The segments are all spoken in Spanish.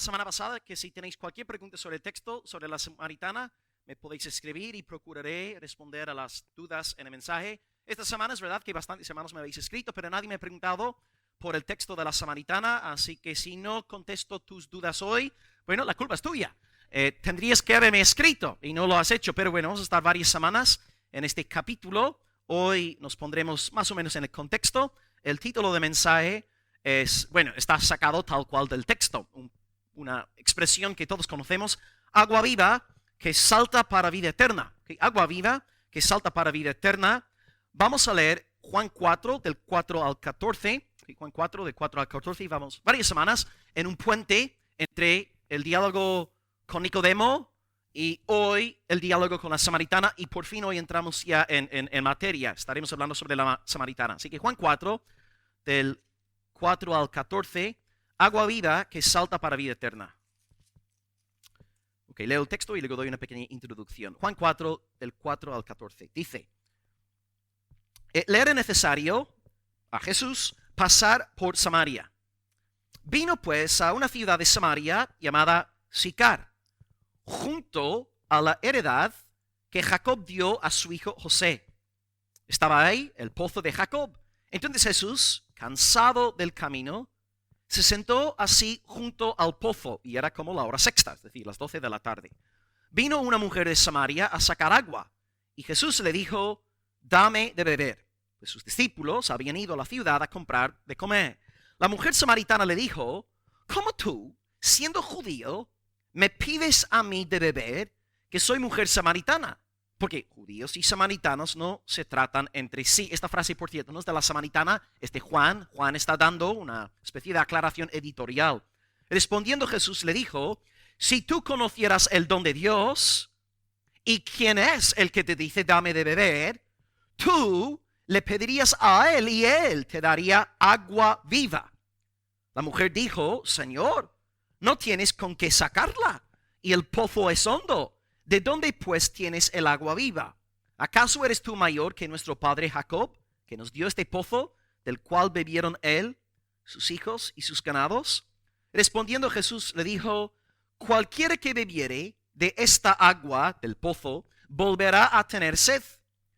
semana pasada que si tenéis cualquier pregunta sobre el texto, sobre la samaritana, me podéis escribir y procuraré responder a las dudas en el mensaje. Esta semana es verdad que bastantes hermanos me habéis escrito, pero nadie me ha preguntado por el texto de la samaritana, así que si no contesto tus dudas hoy, bueno, la culpa es tuya. Tendrías que haberme escrito y no lo has hecho, pero bueno, vamos a estar varias semanas en este capítulo. Hoy nos pondremos más o menos en el contexto. El título de mensaje es, bueno, está sacado tal cual del texto, una expresión que todos conocemos: agua viva que salta para vida eterna. ¿Okay? Agua viva que salta para vida eterna. Vamos a leer Juan 4, del 4 al 14. ¿Okay? Juan 4, del 4 al 14, y vamos varias semanas en un puente entre el diálogo con Nicodemo y hoy el diálogo con la samaritana, y por fin hoy entramos ya en materia. Estaremos hablando sobre la samaritana. Así que Juan 4, del 4 al 14, agua viva que salta para vida eterna. Ok, leo el texto y luego doy una pequeña introducción. Juan 4, del 4 al 14, dice: le era necesario a Jesús pasar por Samaria. Vino pues a una ciudad de Samaria llamada Sicar, junto a la heredad que Jacob dio a su hijo José. Estaba ahí el pozo de Jacob. Entonces Jesús, cansado del camino, se sentó así junto al pozo, y era como la hora sexta, es decir, las 12 de la tarde. Vino una mujer de Samaria a sacar agua, y Jesús le dijo: dame de beber. Pues sus discípulos habían ido a la ciudad a comprar de comer. La mujer samaritana le dijo: ¿cómo tú, siendo judío, me pides a mí de beber, que soy mujer samaritana? Porque judíos y samaritanos no se tratan entre sí. Esta frase, por cierto, no es de la samaritana, es de Juan. Juan está dando una especie de aclaración editorial. Respondiendo Jesús le dijo: si tú conocieras el don de Dios y quién es el que te dice dame de beber, tú le pedirías a él y él te daría agua viva. La mujer dijo: Señor, no tienes con qué sacarla y el pozo es hondo. ¿De dónde pues tienes el agua viva? ¿Acaso eres tú mayor que nuestro padre Jacob, que nos dio este pozo, del cual bebieron él, sus hijos y sus ganados? Respondiendo Jesús le dijo: cualquiera que bebiere de esta agua del pozo volverá a tener sed,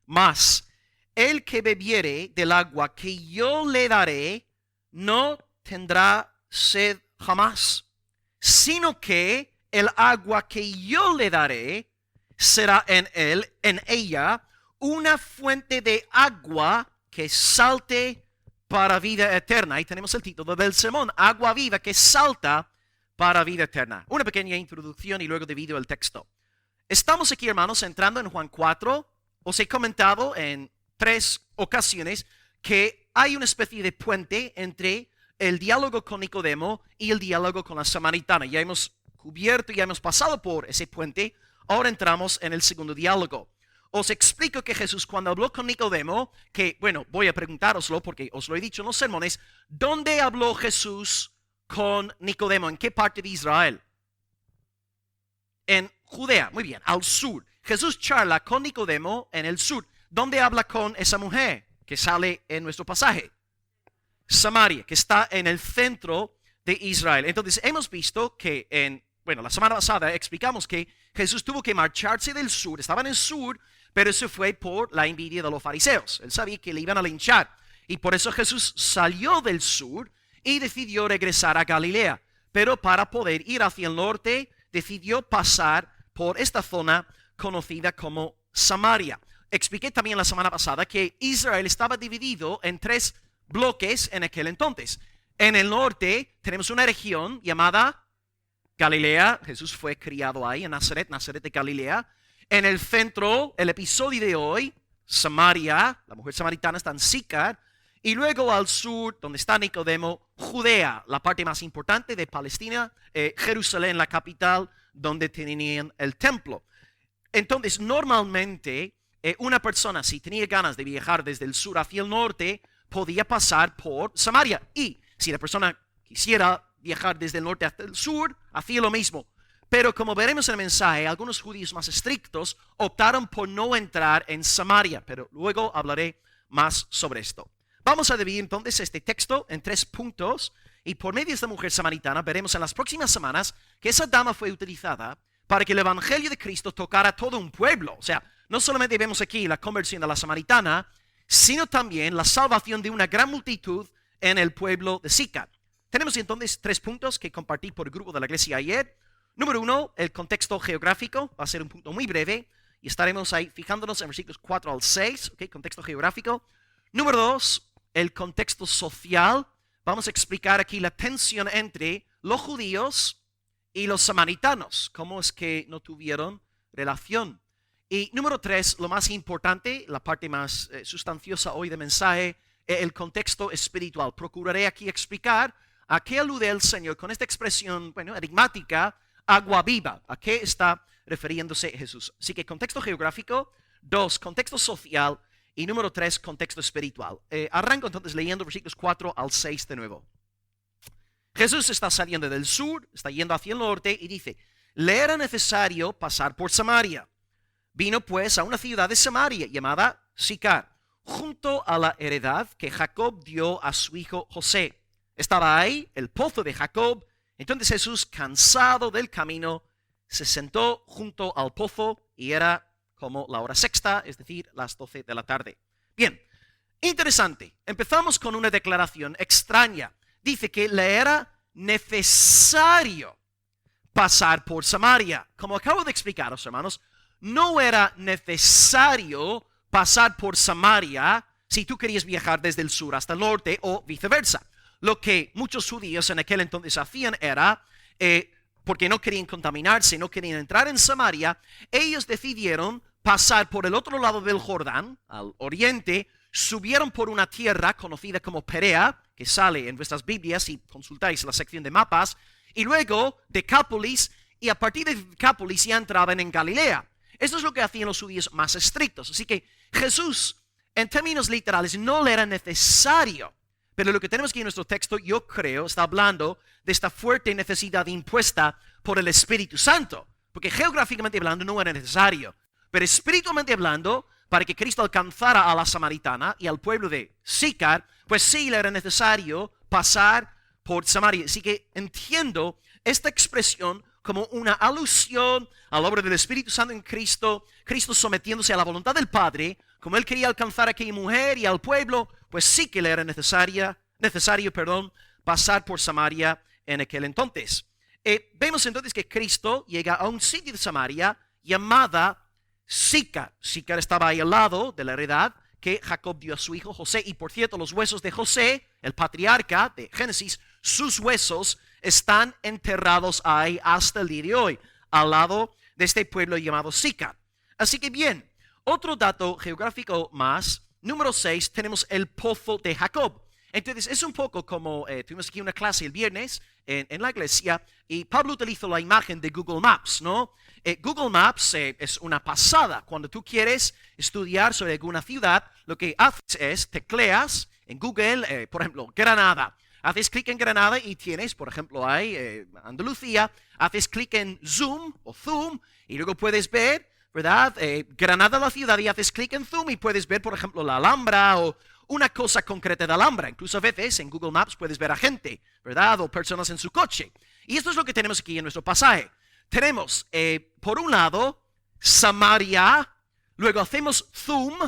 mas el que bebiere del agua que yo le daré no tendrá sed jamás, sino que el agua que yo le daré será en él, en ella, una fuente de agua que salte para vida eterna. Ahí tenemos el título del sermón: agua viva que salta para vida eterna. Una pequeña introducción y luego divido el texto. Estamos aquí, hermanos, entrando en Juan 4. Os he comentado en 3 ocasiones que hay una especie de puente entre el diálogo con Nicodemo y el diálogo con la samaritana. Ya hemos cubierto, ya hemos pasado por ese puente. Ahora entramos en el segundo diálogo. Os explico que Jesús, cuando habló con Nicodemo, que, bueno, voy a preguntároslo porque os lo he dicho en los sermones, ¿dónde habló Jesús con Nicodemo? ¿En qué parte de Israel? En Judea, muy bien, al sur. Jesús charla con Nicodemo en el sur. ¿Dónde habla con esa mujer que sale en nuestro pasaje? Samaria, que está en el centro de Israel. Entonces hemos visto que la semana pasada explicamos que Jesús tuvo que marcharse del sur. Estaba en el sur, pero eso fue por la envidia de los fariseos. Él sabía que le iban a linchar, y por eso Jesús salió del sur y decidió regresar a Galilea. Pero para poder ir hacia el norte, decidió pasar por esta zona conocida como Samaria. Expliqué también la semana pasada que Israel estaba dividido en 3 bloques en aquel entonces. En el norte tenemos una región llamada Galilea. Jesús fue criado ahí en Nazaret de Galilea. En el centro, el episodio de hoy, Samaria, la mujer samaritana está en Sicar. Y luego al sur, donde está Nicodemo, Judea, la parte más importante de Palestina, Jerusalén, la capital, donde tenían el templo. Entonces, normalmente, una persona, si tenía ganas de viajar desde el sur hacia el norte, podía pasar por Samaria. Y si la persona quisiera viajar desde el norte hasta el sur, hacía lo mismo. Pero como veremos en el mensaje, algunos judíos más estrictos optaron por no entrar en Samaria. Pero luego hablaré más sobre esto. Vamos a dividir entonces este texto en 3 puntos Y por medio de esta mujer samaritana veremos en las próximas semanas que esa dama fue utilizada para que el evangelio de Cristo tocara a todo un pueblo. O sea, no solamente vemos aquí la conversión de la samaritana, sino también la salvación de una gran multitud en el pueblo de Sicar. Tenemos entonces 3 puntos que compartí por el grupo de la iglesia ayer. Número 1, el contexto geográfico. Va a ser un punto muy breve y estaremos ahí fijándonos en versículos 4 al 6, ¿okay? Contexto geográfico. Número 2, el contexto social. Vamos a explicar aquí la tensión entre los judíos y los samaritanos. Cómo es que no tuvieron relación. Y número 3, lo más importante, la parte más sustanciosa hoy del mensaje, el contexto espiritual. Procuraré aquí explicar a qué alude el Señor con esta expresión, enigmática, agua viva. ¿A qué está refiriéndose Jesús? Así que contexto geográfico, 2, contexto social y número 3, contexto espiritual. Arranco entonces leyendo versículos 4 al 6 de nuevo. Jesús está saliendo del sur, está yendo hacia el norte y dice, le era necesario pasar por Samaria. Vino pues a una ciudad de Samaria llamada Sicar, junto a la heredad que Jacob dio a su hijo José. Estaba ahí el pozo de Jacob. Entonces Jesús, cansado del camino, se sentó junto al pozo y era como la hora sexta, es decir, las 12 de la tarde. Bien, interesante. Empezamos con una declaración extraña. Dice que le era necesario pasar por Samaria. Como acabo de explicaros, hermanos, no era necesario pasar por Samaria si tú querías viajar desde el sur hasta el norte o viceversa. Lo que muchos judíos en aquel entonces hacían era, porque no querían contaminarse, no querían entrar en Samaria, ellos decidieron pasar por el otro lado del Jordán, al oriente, subieron por una tierra conocida como Perea, que sale en vuestras Biblias si consultáis la sección de mapas, y luego Decápolis, y a partir de Decápolis ya entraban en Galilea. Esto es lo que hacían los judíos más estrictos. Así que Jesús, en términos literales, no le era necesario. Pero lo que tenemos aquí en nuestro texto, yo creo, está hablando de esta fuerte necesidad impuesta por el Espíritu Santo. Porque geográficamente hablando no era necesario. Pero espiritualmente hablando, para que Cristo alcanzara a la samaritana y al pueblo de Sicar, pues sí le era necesario pasar por Samaria. Así que entiendo esta expresión como una alusión a la obra del Espíritu Santo en Cristo, Cristo sometiéndose a la voluntad del Padre, como Él quería alcanzar a aquella mujer y al pueblo, pues sí que le era necesario, pasar por Samaria en aquel entonces. Vemos entonces que Cristo llega a un sitio de Samaria llamada Sicar. Sicar estaba ahí al lado de la heredad que Jacob dio a su hijo José. Y por cierto, los huesos de José, el patriarca de Génesis, sus huesos están enterrados ahí hasta el día de hoy, al lado de este pueblo llamado Sicar. Así que bien, otro dato geográfico más, número 6, tenemos el pozo de Jacob. Entonces es un poco como, tuvimos aquí una clase el viernes en la iglesia y Pablo utilizó la imagen de Google Maps, ¿no? Google Maps es una pasada. Cuando tú quieres estudiar sobre alguna ciudad, lo que haces es tecleas en Google, por ejemplo, Granada. Haces clic en Granada y tienes, por ejemplo, ahí Andalucía. Haces clic en Zoom o Zoom y luego puedes ver, ¿verdad? Granada la ciudad y haces clic en Zoom y puedes ver, por ejemplo, la Alhambra o una cosa concreta de Alhambra. Incluso a veces en Google Maps puedes ver a gente, ¿verdad? O personas en su coche. Y esto es lo que tenemos aquí en nuestro pasaje. Tenemos, por un lado, Samaria, luego hacemos zoom,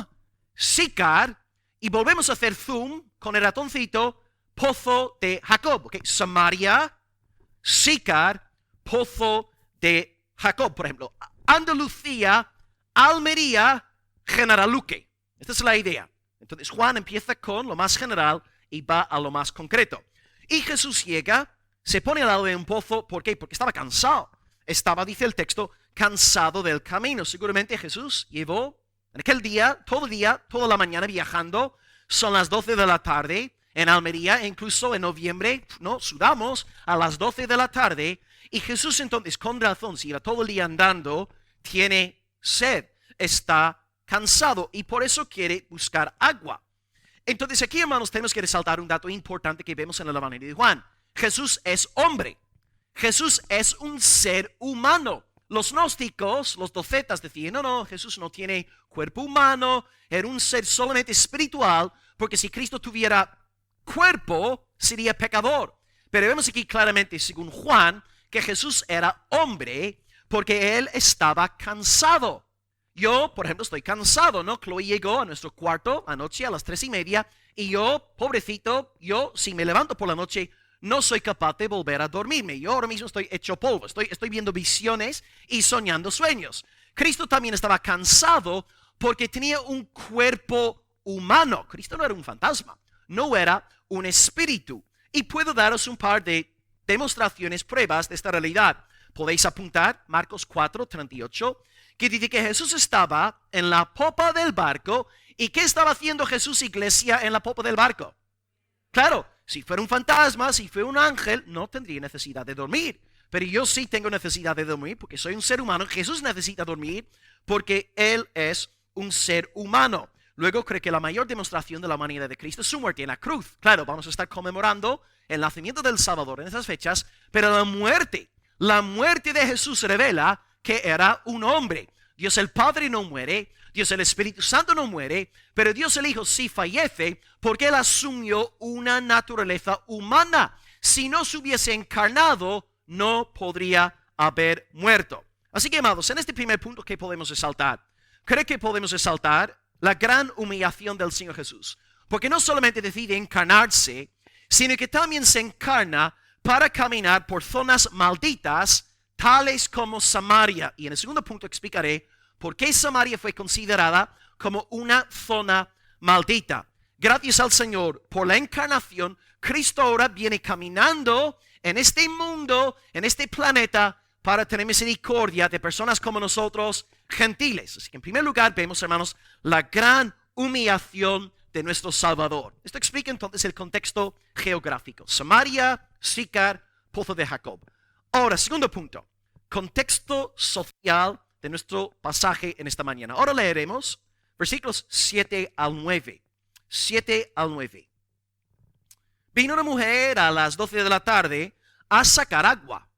Sicar, y volvemos a hacer zoom con el ratoncito, pozo de Jacob. ¿Okay? Samaria, Sicar, pozo de Jacob. Por ejemplo, Andalucía, Almería, General Luque. Esta es la idea. Entonces Juan empieza con lo más general y va a lo más concreto. Y Jesús llega, se pone al lado de un pozo. ¿Por qué? Porque estaba cansado. Estaba, dice el texto, cansado del camino. Seguramente Jesús llevó en aquel día, toda la mañana viajando. Son las 12 de la tarde en Almería, e incluso en noviembre, ¿no? Sudamos a las 12 de la tarde. Y Jesús entonces, con razón, si iba todo el día andando, tiene sed, está cansado y por eso quiere buscar agua. Entonces aquí, hermanos, tenemos que resaltar un dato importante que vemos en el Evangelio de Juan. Jesús es hombre. Jesús es un ser humano. Los gnósticos, los docetas decían, no, Jesús no tiene cuerpo humano, era un ser solamente espiritual, porque si Cristo tuviera cuerpo, sería pecador. Pero vemos aquí claramente, según Juan, que Jesús era hombre porque él estaba cansado. Yo, por ejemplo, estoy cansado, ¿no? Chloe llegó a nuestro cuarto anoche a las 3:30 y yo, pobrecito, si me levanto por la noche, no soy capaz de volver a dormirme. Yo ahora mismo estoy hecho polvo, estoy viendo visiones y soñando sueños. Cristo también estaba cansado porque tenía un cuerpo humano. Cristo no era un fantasma, no era un espíritu. Y puedo daros un par de demostraciones, pruebas de esta realidad. Podéis apuntar Marcos 4:38, que dice que Jesús estaba en la popa del barco. ¿Y qué estaba haciendo Jesús, iglesia, en la popa del barco? Claro, si fuera un fantasma, si fuera un ángel, no tendría necesidad de dormir. Pero yo sí tengo necesidad de dormir porque soy un ser humano. Jesús necesita dormir porque Él es un ser humano. Luego creo que la mayor demostración de la humanidad de Cristo es su muerte en la cruz. Claro, vamos a estar conmemorando el nacimiento del Salvador en esas fechas, pero la muerte de Jesús revela que era un hombre. Dios el Padre no muere, Dios el Espíritu Santo no muere, pero Dios el Hijo sí fallece porque Él asumió una naturaleza humana. Si no se hubiese encarnado, no podría haber muerto. Así que, amados, en este primer punto, ¿qué podemos resaltar? Creo que podemos resaltar la gran humillación del Señor Jesús, porque no solamente decide encarnarse, sino que también se encarna para caminar por zonas malditas, tales como Samaria. Y en el segundo punto explicaré por qué Samaria fue considerada como una zona maldita. Gracias al Señor por la encarnación, Cristo ahora viene caminando en este mundo, en este planeta, para tener misericordia de personas como nosotros, gentiles. Así que en primer lugar vemos, hermanos, la gran humillación de nuestro Salvador. Esto explica entonces el contexto geográfico. Samaria, Sicar, Pozo de Jacob. Ahora, segundo punto, contexto social de nuestro pasaje en esta mañana. Ahora leeremos versículos 7 al 9. 7 al 9. Vino una mujer a las 12 de la tarde a sacar agua.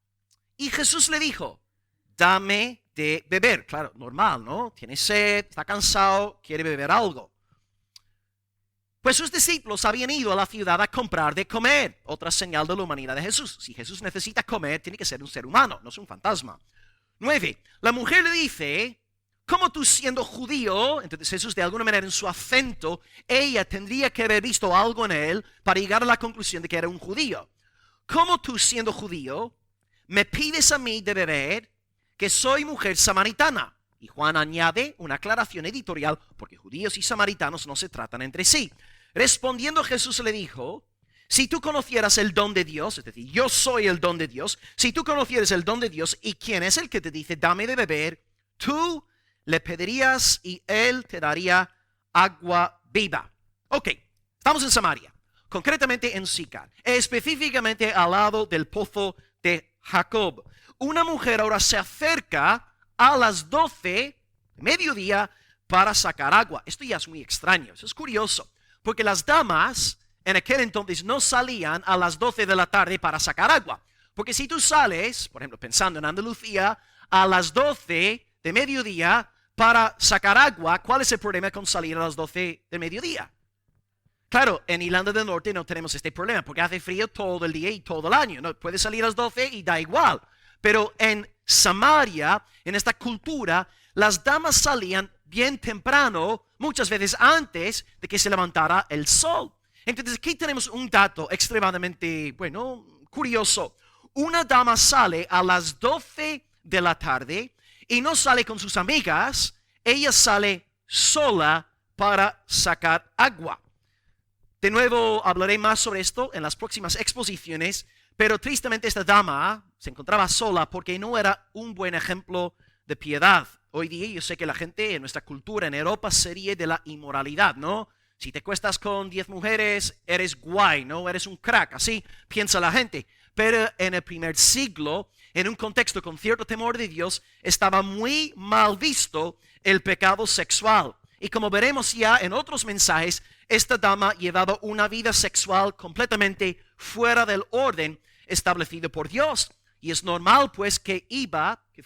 Y Jesús le dijo, dame de beber. Claro, normal, ¿no? Tiene sed, está cansado, quiere beber algo. Pues sus discípulos habían ido a la ciudad a comprar de comer. Otra señal de la humanidad de Jesús. Si Jesús necesita comer, tiene que ser un ser humano, no es un fantasma. 9. La mujer le dice, ¿cómo tú siendo judío? Entonces Jesús, de alguna manera en su acento, ella tendría que haber visto algo en él para llegar a la conclusión de que era un judío. ¿Cómo tú siendo judío me pides a mí de beber, que soy mujer samaritana? Y Juan añade una aclaración editorial, porque judíos y samaritanos no se tratan entre sí. Respondiendo Jesús le dijo, si tú conocieras el don de Dios, es decir, yo soy el don de Dios, si tú conocieras el don de Dios y quién es el que te dice, dame de beber, tú le pedirías y él te daría agua viva. Ok, estamos en Samaria, concretamente en Sicar, específicamente al lado del pozo de Jacob. Una mujer ahora se acerca a las 12, mediodía, para sacar agua. Esto ya es muy extraño, eso es curioso, porque las damas en aquel entonces no salían a las 12 de la tarde para sacar agua. Porque si tú sales, por ejemplo, pensando en Andalucía, a las 12 de mediodía para sacar agua, ¿cuál es el problema con salir a las 12 de mediodía? Claro, en Irlanda del Norte no tenemos este problema porque hace frío todo el día y todo el año. No, puedes salir a las 12 y da igual. Pero en Samaria, en esta cultura, las damas salían bien temprano, muchas veces antes de que se levantara el sol. Entonces aquí tenemos un dato extremadamente, curioso. Una dama sale a las 12 de la tarde y no sale con sus amigas, ella sale sola para sacar agua. De nuevo hablaré más sobre esto en las próximas exposiciones, pero tristemente esta dama se encontraba sola porque no era un buen ejemplo de piedad. Hoy día yo sé que la gente en nuestra cultura en Europa se ríe de la inmoralidad, ¿no? Si te acuestas con 10 mujeres, eres guay, ¿no? Eres un crack, así piensa la gente. Pero en el primer siglo, en un contexto con cierto temor de Dios, estaba muy mal visto el pecado sexual. Y como veremos ya en otros mensajes, esta dama llevaba una vida sexual completamente fuera del orden establecido por Dios. Y es normal pues que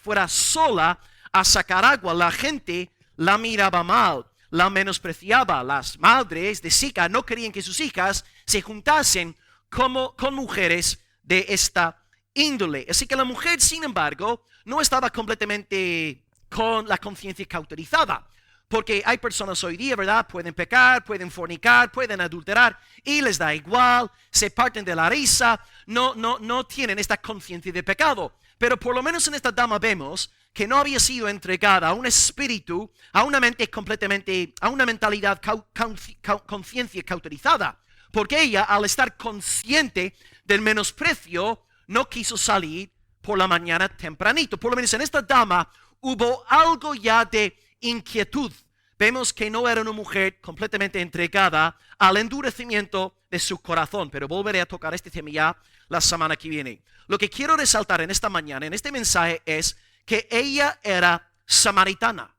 fuera sola a sacar agua. La gente la miraba mal, la menospreciaba. Las madres de Sicar no querían que sus hijas se juntasen con mujeres de esta índole. Así que la mujer, sin embargo, no estaba completamente con la conciencia cauterizada. Porque hay personas hoy día, ¿verdad? Pueden pecar, pueden fornicar, pueden adulterar y les da igual, se parten de la risa, no tienen esta conciencia de pecado. Pero por lo menos en esta dama vemos que no había sido entregada a un espíritu, a una mente completamente, a una mentalidad, conciencia cauterizada. Porque ella, al estar consciente del menosprecio, no quiso salir por la mañana tempranito. Por lo menos en esta dama hubo algo ya de inquietud. Vemos que no era una mujer completamente entregada al endurecimiento de su corazón, pero volveré a tocar este tema ya la semana que viene. Lo que quiero resaltar en esta mañana, en este mensaje, es que ella era samaritana.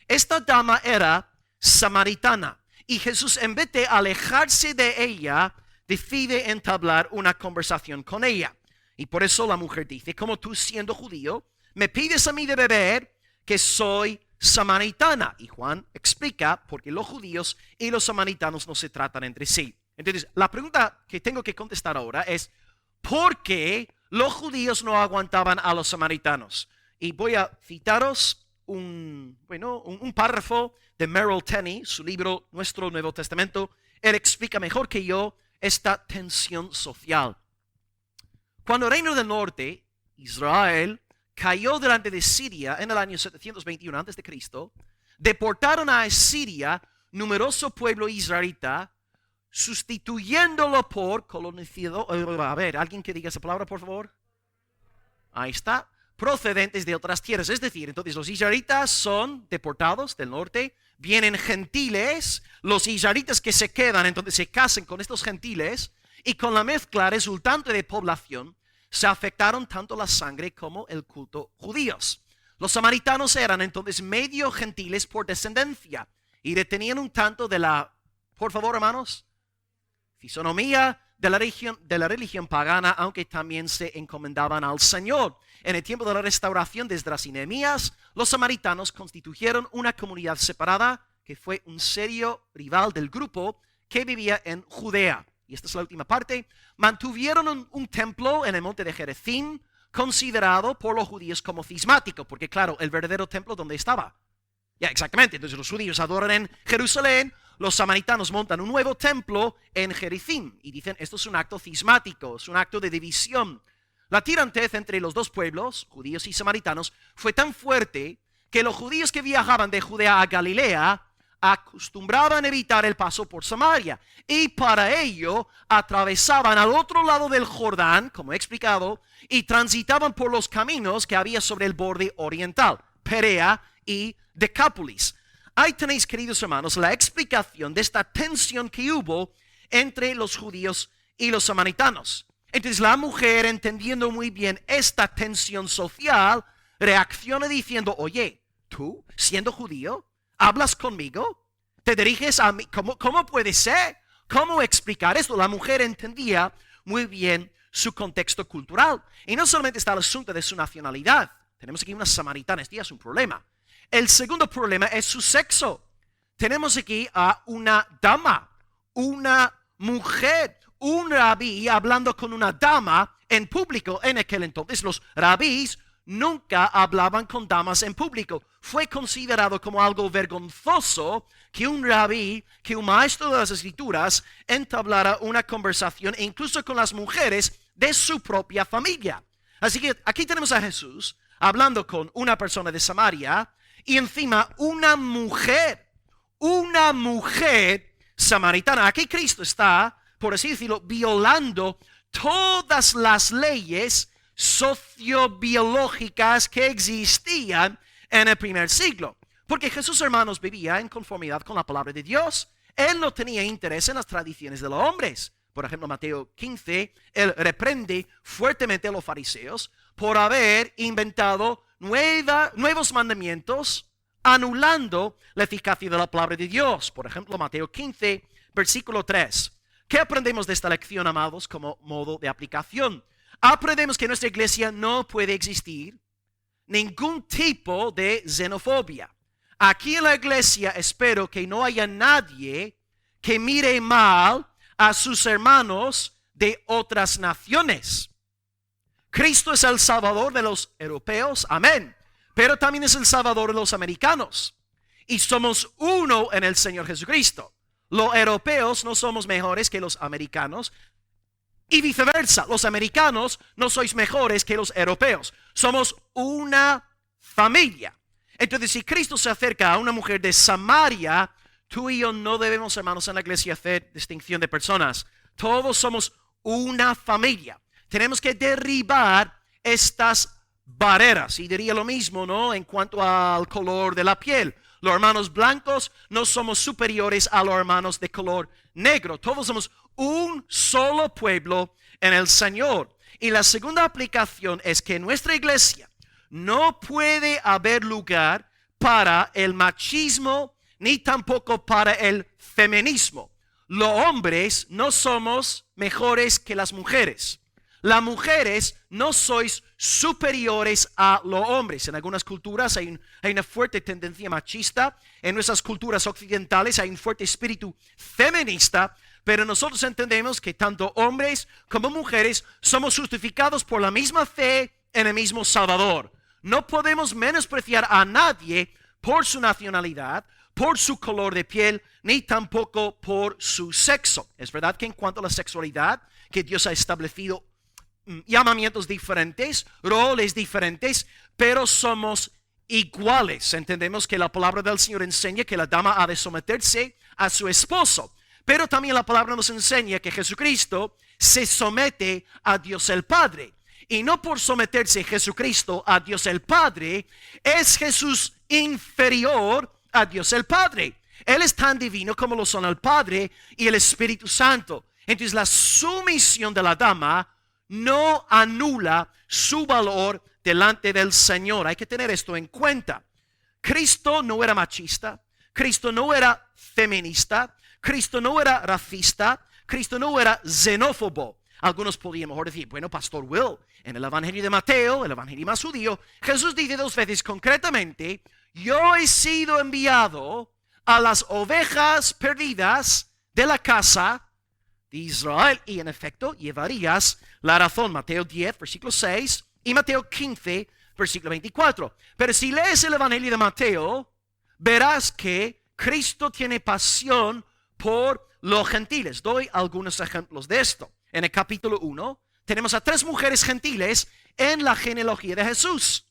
Esta dama era samaritana y Jesús, en vez de alejarse de ella, decide entablar una conversación con ella. Y por eso la mujer dice, como tú siendo judío, me pides a mí de beber, que soy samaritana. Y Juan explica por qué los judíos y los samaritanos no se tratan entre sí. Entonces, la pregunta que tengo que contestar ahora es, ¿por qué los judíos no aguantaban a los samaritanos? Y voy a citaros un párrafo de Merrill Tenney, su libro Nuestro Nuevo Testamento. Él explica mejor que yo esta tensión social. Cuando el reino del norte, Israel, cayó delante de Siria en el año 721 a.C., deportaron a Siria numeroso pueblo israelita, sustituyéndolo por colonizado. A ver, alguien que diga esa palabra, por favor. Ahí está. Procedentes de otras tierras. Es decir, entonces los israelitas son deportados del norte, vienen gentiles, los israelitas que se quedan, entonces se casan con estos gentiles, y con la mezcla resultante de población, se afectaron tanto la sangre como el culto judíos. Los samaritanos eran entonces medio gentiles por descendencia y retenían un tanto de la, por favor hermanos, fisonomía de la religión pagana, aunque también se encomendaban al Señor. En el tiempo de la restauración de Esdras y Nehemías, los samaritanos constituyeron una comunidad separada que fue un serio rival del grupo que vivía en Judea. Y esta es la última parte. Mantuvieron un templo en el monte de Gerizim, considerado por los judíos como cismático, porque claro, el verdadero templo, ¿dónde estaba? Ya, exactamente. Entonces los judíos adoran en Jerusalén, los samaritanos montan un nuevo templo en Gerizim y dicen, esto es un acto cismático, es un acto de división. La tirantez entre los dos pueblos, judíos y samaritanos, fue tan fuerte que los judíos que viajaban de Judea a Galilea acostumbraban evitar el paso por Samaria y para ello atravesaban al otro lado del Jordán, como he explicado, y transitaban por los caminos que había sobre el borde oriental, Perea y Decápolis. Ahí tenéis, queridos hermanos, la explicación de esta tensión que hubo entre los judíos y los samaritanos. Entonces la mujer, entendiendo muy bien esta tensión social, reacciona diciendo, oye, tú, siendo judío, ¿hablas conmigo? ¿Te diriges a mí? ¿Cómo puede ser? ¿Cómo explicar esto? La mujer entendía muy bien su contexto cultural. Y no solamente está el asunto de su nacionalidad. Tenemos aquí una samaritana, este ya es un problema. El segundo problema es su sexo. Tenemos aquí a una dama, una mujer, un rabí hablando con una dama en público. En aquel entonces los rabís nunca hablaban con damas en público. Fue considerado como algo vergonzoso que un rabí, que un maestro de las escrituras entablara una conversación incluso con las mujeres de su propia familia. Así que aquí tenemos a Jesús hablando con una persona de Samaria y encima una mujer samaritana. Aquí Cristo está, por así decirlo, violando todas las leyes sociobiológicas que existían en el primer siglo. Porque Jesús, hermanos, vivía en conformidad con la palabra de Dios. Él no tenía interés en las tradiciones de los hombres. Por ejemplo, Mateo 15, él reprende fuertemente a los fariseos por haber inventado nuevos mandamientos, anulando la eficacia de la palabra de Dios. Por ejemplo, Mateo 15, versículo 3. ¿Qué aprendemos de esta lección, amados, como modo de aplicación? Aprendemos que en nuestra iglesia no puede existir ningún tipo de xenofobia. Aquí en la iglesia espero que no haya nadie que mire mal a sus hermanos de otras naciones. Cristo es el Salvador de los europeos, amén. Pero también es el Salvador de los americanos. Y somos uno en el Señor Jesucristo. Los europeos no somos mejores que los americanos. Y viceversa, los americanos no sois mejores que los europeos. Somos una familia. Entonces, si Cristo se acerca a una mujer de Samaria, tú y yo no debemos, hermanos, en la iglesia hacer distinción de personas. Todos somos una familia. Tenemos que derribar estas barreras. Y diría lo mismo, ¿no? En cuanto al color de la piel. Los hermanos blancos no somos superiores a los hermanos de color negro. Todos somos un solo pueblo en el Señor. Y la segunda aplicación es que en nuestra iglesia no puede haber lugar para el machismo ni tampoco para el feminismo. Los hombres no somos mejores que las mujeres. Las mujeres no sois superiores a los hombres. En algunas culturas hay una fuerte tendencia machista. En nuestras culturas occidentales hay un fuerte espíritu feminista. Pero nosotros entendemos que tanto hombres como mujeres somos justificados por la misma fe en el mismo Salvador. No podemos menospreciar a nadie por su nacionalidad, por su color de piel, ni tampoco por su sexo. Es verdad que en cuanto a la sexualidad, que Dios ha establecido llamamientos diferentes, roles diferentes, pero somos iguales. Entendemos que la palabra del Señor enseña que la dama ha de someterse a su esposo, pero también la palabra nos enseña que Jesucristo se somete a Dios el Padre. Y no por someterse Jesucristo a Dios el Padre, es Jesús inferior a Dios el Padre. Él es tan divino como lo son el Padre y el Espíritu Santo. Entonces la sumisión de la dama no anula su valor delante del Señor. Hay que tener esto en cuenta. Cristo no era machista, Cristo no era feminista, Cristo no era racista, Cristo no era xenófobo. Algunos podrían mejor decir, bueno, Pastor Will, en el Evangelio de Mateo, el Evangelio más judío, Jesús dice 2 veces concretamente, yo he sido enviado a las ovejas perdidas de la casa de Israel. Y en efecto, llevarías la razón. Mateo 10, versículo 6 y Mateo 15, versículo 24. Pero si lees el Evangelio de Mateo, verás que Cristo tiene pasión por los gentiles. Doy algunos ejemplos de esto. En el capítulo 1 tenemos a 3 mujeres gentiles en la genealogía de Jesús.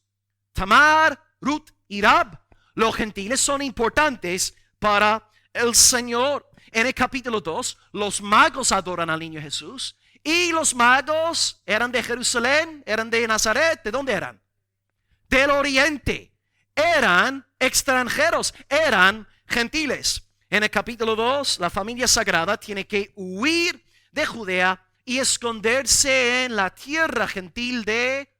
Tamar, Ruth y Rab. Los gentiles son importantes para el Señor. En el capítulo 2, los magos adoran al niño Jesús. Y los magos eran de Jerusalén, eran de Nazaret. ¿De dónde eran? Del oriente. Eran extranjeros, eran gentiles. En el capítulo 2, la familia sagrada tiene que huir de Judea y esconderse en la tierra gentil de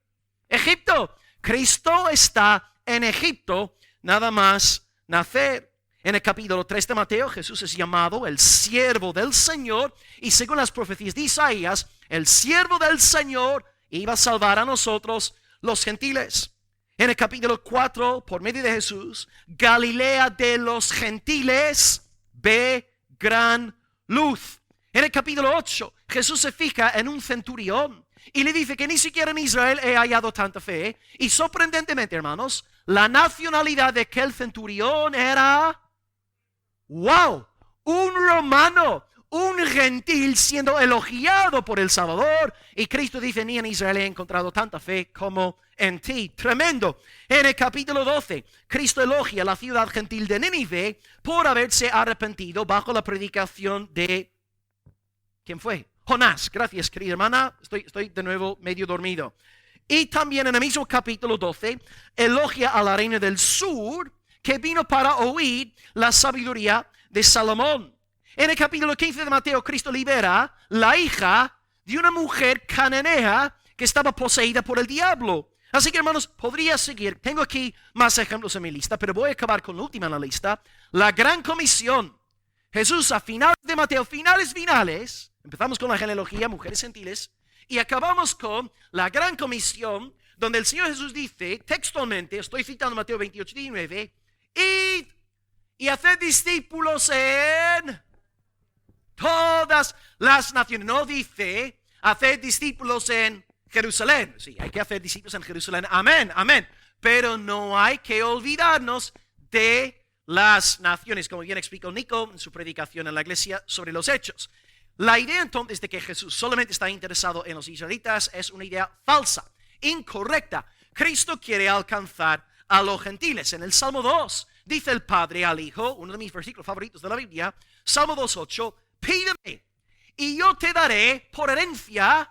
Egipto. Cristo está en Egipto, nada más nacer. En el capítulo 3 de Mateo, Jesús es llamado el siervo del Señor, y según las profecías de Isaías, el siervo del Señor iba a salvar a nosotros los gentiles. En el capítulo 4, por medio de Jesús, Galilea de los gentiles ve gran luz. En el capítulo 8, Jesús se fija en un centurión y le dice que ni siquiera en Israel he hallado tanta fe. Y sorprendentemente, hermanos, la nacionalidad de aquel centurión era, wow, un romano, un gentil siendo elogiado por el Salvador. Y Cristo dice, ni en Israel he encontrado tanta fe como en ti. Tremendo. En el capítulo 12, Cristo elogia a la ciudad gentil de Nínive por haberse arrepentido bajo la predicación de... ¿Quién fue? Jonás. Gracias, querida hermana. Estoy de nuevo medio dormido. Y también en el mismo capítulo 12, elogia a la reina del sur que vino para oír la sabiduría de Salomón. En el capítulo 15 de Mateo, Cristo libera la hija de una mujer cananea que estaba poseída por el diablo. Así que, hermanos, podría seguir. Tengo aquí más ejemplos en mi lista, pero voy a acabar con la última en la lista. La gran comisión. Jesús a finales de Mateo, finales, empezamos con la genealogía, mujeres gentiles, y acabamos con la gran comisión, donde el Señor Jesús dice, textualmente, estoy citando Mateo 28, 19, id y haced discípulos en todas las naciones. No dice, haced discípulos en Jerusalén. Sí, hay que hacer discípulos en Jerusalén. Amén, amén. Pero no hay que olvidarnos de las naciones, como bien explicó Nico en su predicación en la iglesia sobre los hechos. La idea entonces de que Jesús solamente está interesado en los israelitas es una idea falsa, incorrecta. Cristo quiere alcanzar a los gentiles. En el Salmo 2 dice el Padre al Hijo, uno de mis versículos favoritos de la Biblia, Salmo 2:8, pídeme y yo te daré por herencia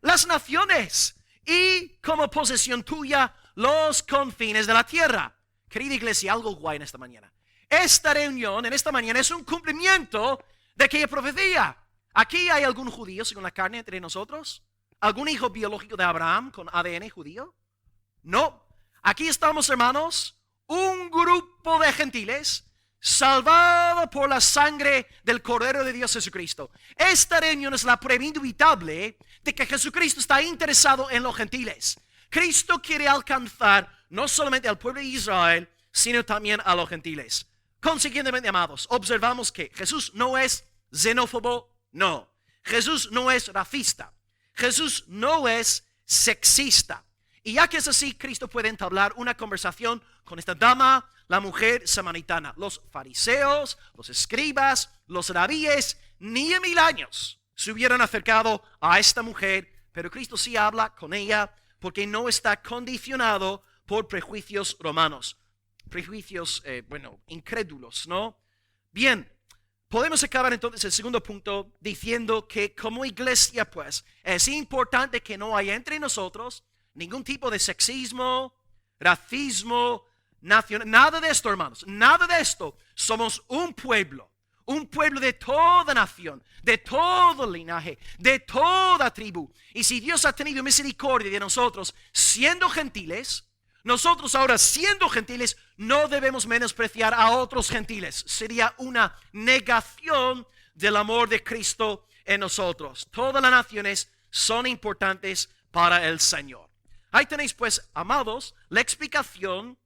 las naciones y como posesión tuya los confines de la tierra. Querida iglesia, algo guay en esta mañana. Esta reunión en esta mañana es un cumplimiento de aquella profecía. ¿Aquí hay algún judío según la carne entre nosotros? ¿Algún hijo biológico de Abraham con ADN judío? No. Aquí estamos, hermanos, un grupo de gentiles salvado por la sangre del Cordero de Dios Jesucristo. Esta reunión es la prueba indubitable de que Jesucristo está interesado en los gentiles. Cristo quiere alcanzar no solamente al pueblo de Israel, sino también a los gentiles. Consiguientemente, amados, observamos que Jesús no es xenófobo, no. Jesús no es racista. Jesús no es sexista. Y ya que es así, Cristo puede entablar una conversación con esta dama, la mujer samaritana. Los fariseos, los escribas, los rabíes, ni en 1000 años se hubieran acercado a esta mujer, pero Cristo sí habla con ella porque no está condicionado por prejuicios romanos, prejuicios, incrédulos, ¿no? Bien, podemos acabar entonces el segundo punto diciendo que como iglesia, pues, es importante que no haya entre nosotros ningún tipo de sexismo, racismo, nacional, nada de esto, hermanos, nada de esto. Somos un pueblo de toda nación, de todo linaje, de toda tribu. Y si Dios ha tenido misericordia de nosotros siendo gentiles, nosotros ahora siendo gentiles no debemos menospreciar a otros gentiles. Sería una negación del amor de Cristo en nosotros. Todas las naciones son importantes para el Señor. Ahí tenéis, pues, amados, la explicación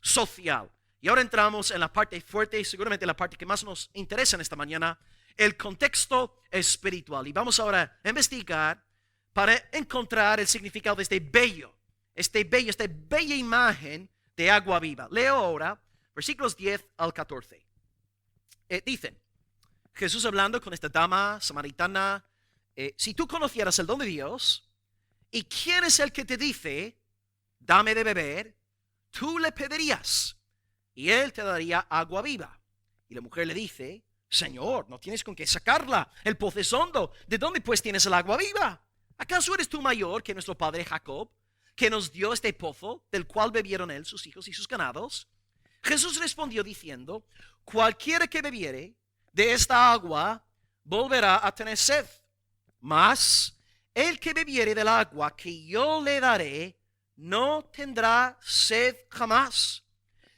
social. Y ahora entramos en la parte fuerte y seguramente la parte que más nos interesa en esta mañana, el contexto espiritual. Y vamos ahora a investigar para encontrar el significado de esta bella imagen de agua viva. Leo ahora versículos 10 al 14. Dicen, Jesús hablando con esta dama samaritana, si tú conocieras el don de Dios, ¿y quién es el que te dice, dame de beber? Tú le pedirías y él te daría agua viva. Y la mujer le dice, Señor, no tienes con qué sacarla, el pozo es hondo. ¿De dónde pues tienes el agua viva? ¿Acaso eres tú mayor que nuestro padre Jacob, que nos dio este pozo, del cual bebieron él, sus hijos y sus ganados? Jesús respondió diciendo, cualquiera que bebiere de esta agua volverá a tener sed, mas el que bebiere del agua que yo le daré no tendrá sed jamás,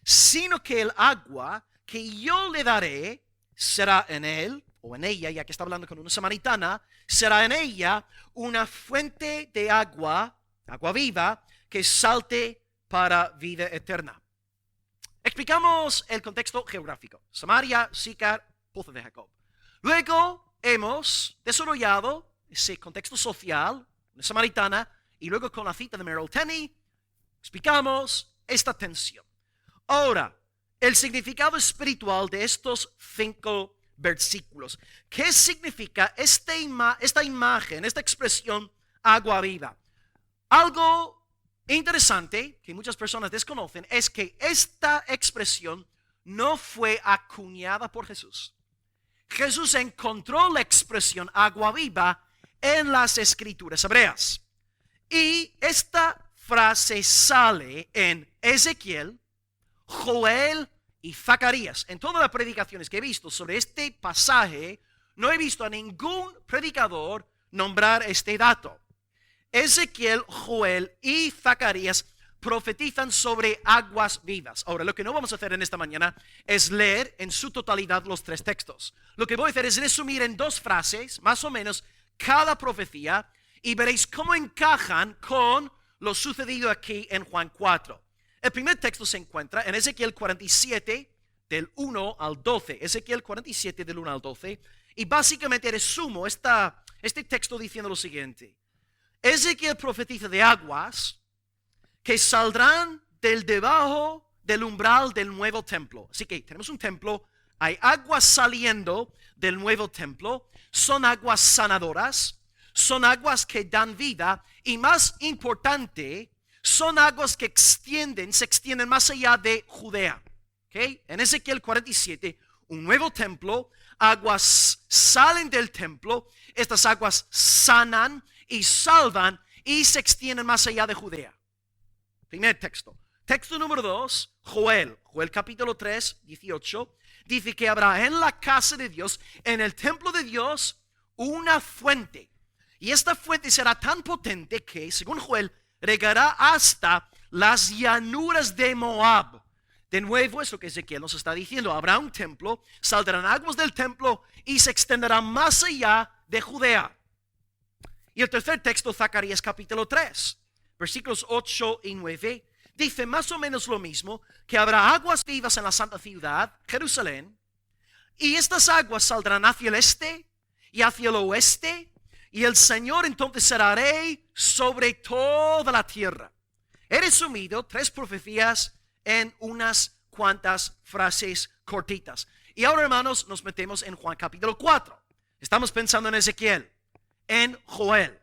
sino que el agua que yo le daré será en él, o en ella, ya que está hablando con una samaritana, será en ella una fuente de agua viva, que salte para vida eterna. Explicamos el contexto geográfico. Samaria, Sicar, pozo de Jacob. Luego hemos desarrollado ese contexto social, una samaritana, y luego con la cita de Merrill Tenney, explicamos esta tensión. Ahora, el significado espiritual de estos 5 versículos. ¿Qué significa esta imagen, esta expresión agua viva? Algo interesante que muchas personas desconocen es que esta expresión no fue acuñada por Jesús. Jesús encontró la expresión agua viva en las escrituras hebreas. Y esta frase sale en Ezequiel, Joel y Zacarías. En todas las predicaciones que he visto sobre este pasaje, no he visto a ningún predicador nombrar este dato. Ezequiel, Joel y Zacarías profetizan sobre aguas vivas. Ahora, lo que no vamos a hacer en esta mañana es leer en su totalidad los 3 textos. Lo que voy a hacer es resumir en 2 frases, más o menos, cada profecía, y veréis cómo encajan con lo sucedido aquí en Juan 4. El primer texto se encuentra en Ezequiel 47, del 1 al 12. Ezequiel 47, del 1 al 12. Y básicamente resumo este texto diciendo lo siguiente. Ezequiel profetiza de aguas que saldrán del debajo del umbral del nuevo templo. Así que tenemos un templo, hay aguas saliendo del nuevo templo, son aguas sanadoras, son aguas que dan vida y más importante, son aguas que se extienden más allá de Judea. ¿Okay? En Ezequiel 47, un nuevo templo, aguas salen del templo, estas aguas sanan y salvan y se extienden más allá de Judea. Primer texto. Texto número 2, Joel capítulo 3, 18, dice que habrá en la casa de Dios, en el templo de Dios, una fuente. Y esta fuente será tan potente que, según Joel, regará hasta las llanuras de Moab. De nuevo, es lo que Ezequiel nos está diciendo. Habrá un templo, saldrán aguas del templo y se extenderá más allá de Judea. Y el tercer texto, Zacarías capítulo 3, versículos 8 y 9, dice más o menos lo mismo, que habrá aguas vivas en la santa ciudad, Jerusalén, y estas aguas saldrán hacia el este y hacia el oeste, y el Señor entonces será rey sobre toda la tierra. He resumido 3 profecías en unas cuantas frases cortitas. Y ahora, hermanos, nos metemos en Juan capítulo 4. Estamos pensando en Ezequiel, en Joel,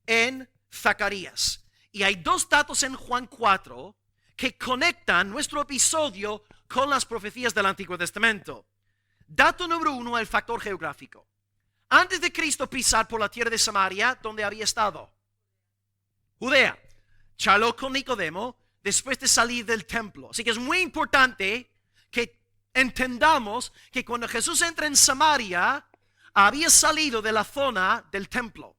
en Zacarías. Y hay 2 datos en Juan 4 que conectan nuestro episodio con las profecías del Antiguo Testamento. Dato número 1, el factor geográfico. Antes de Cristo pisar por la tierra de Samaria, ¿dónde había estado? Judea. Charló con Nicodemo después de salir del templo. Así que es muy importante que entendamos que cuando Jesús entra en Samaria, había salido de la zona del templo.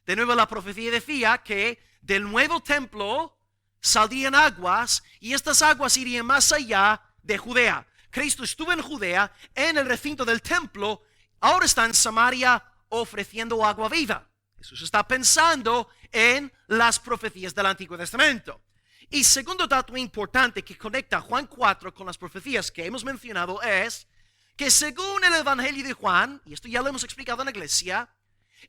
De nuevo, la profecía decía que del nuevo templo saldrían aguas y estas aguas irían más allá de Judea. Cristo estuvo en Judea, en el recinto del templo, ahora está en Samaria ofreciendo agua viva. Jesús está pensando en las profecías del Antiguo Testamento. Y segundo dato importante que conecta Juan 4 con las profecías que hemos mencionado es que según el Evangelio de Juan, y esto ya lo hemos explicado en la iglesia,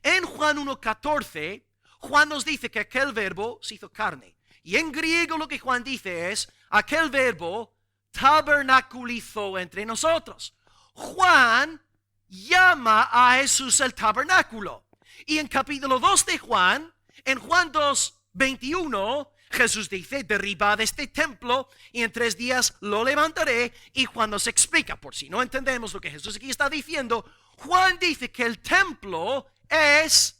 en Juan 1:14, Juan nos dice que aquel verbo se hizo carne. Y en griego lo que Juan dice es, aquel verbo tabernaculizó entre nosotros. Juan llama a Jesús el tabernáculo. Y en capítulo 2 de Juan, en Juan 2:21, Jesús dice, derribad este templo y en 3 días lo levantaré. Y Juan nos explica, por si no entendemos lo que Jesús aquí está diciendo, Juan dice que el templo es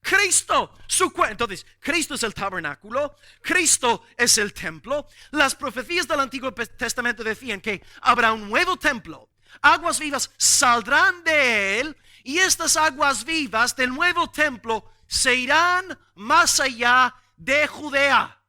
Cristo. Entonces, Cristo es el tabernáculo, Cristo es el templo. Las profecías del Antiguo Testamento decían que habrá un nuevo templo, aguas vivas saldrán de él y estas aguas vivas del nuevo templo se irán más allá de Judea.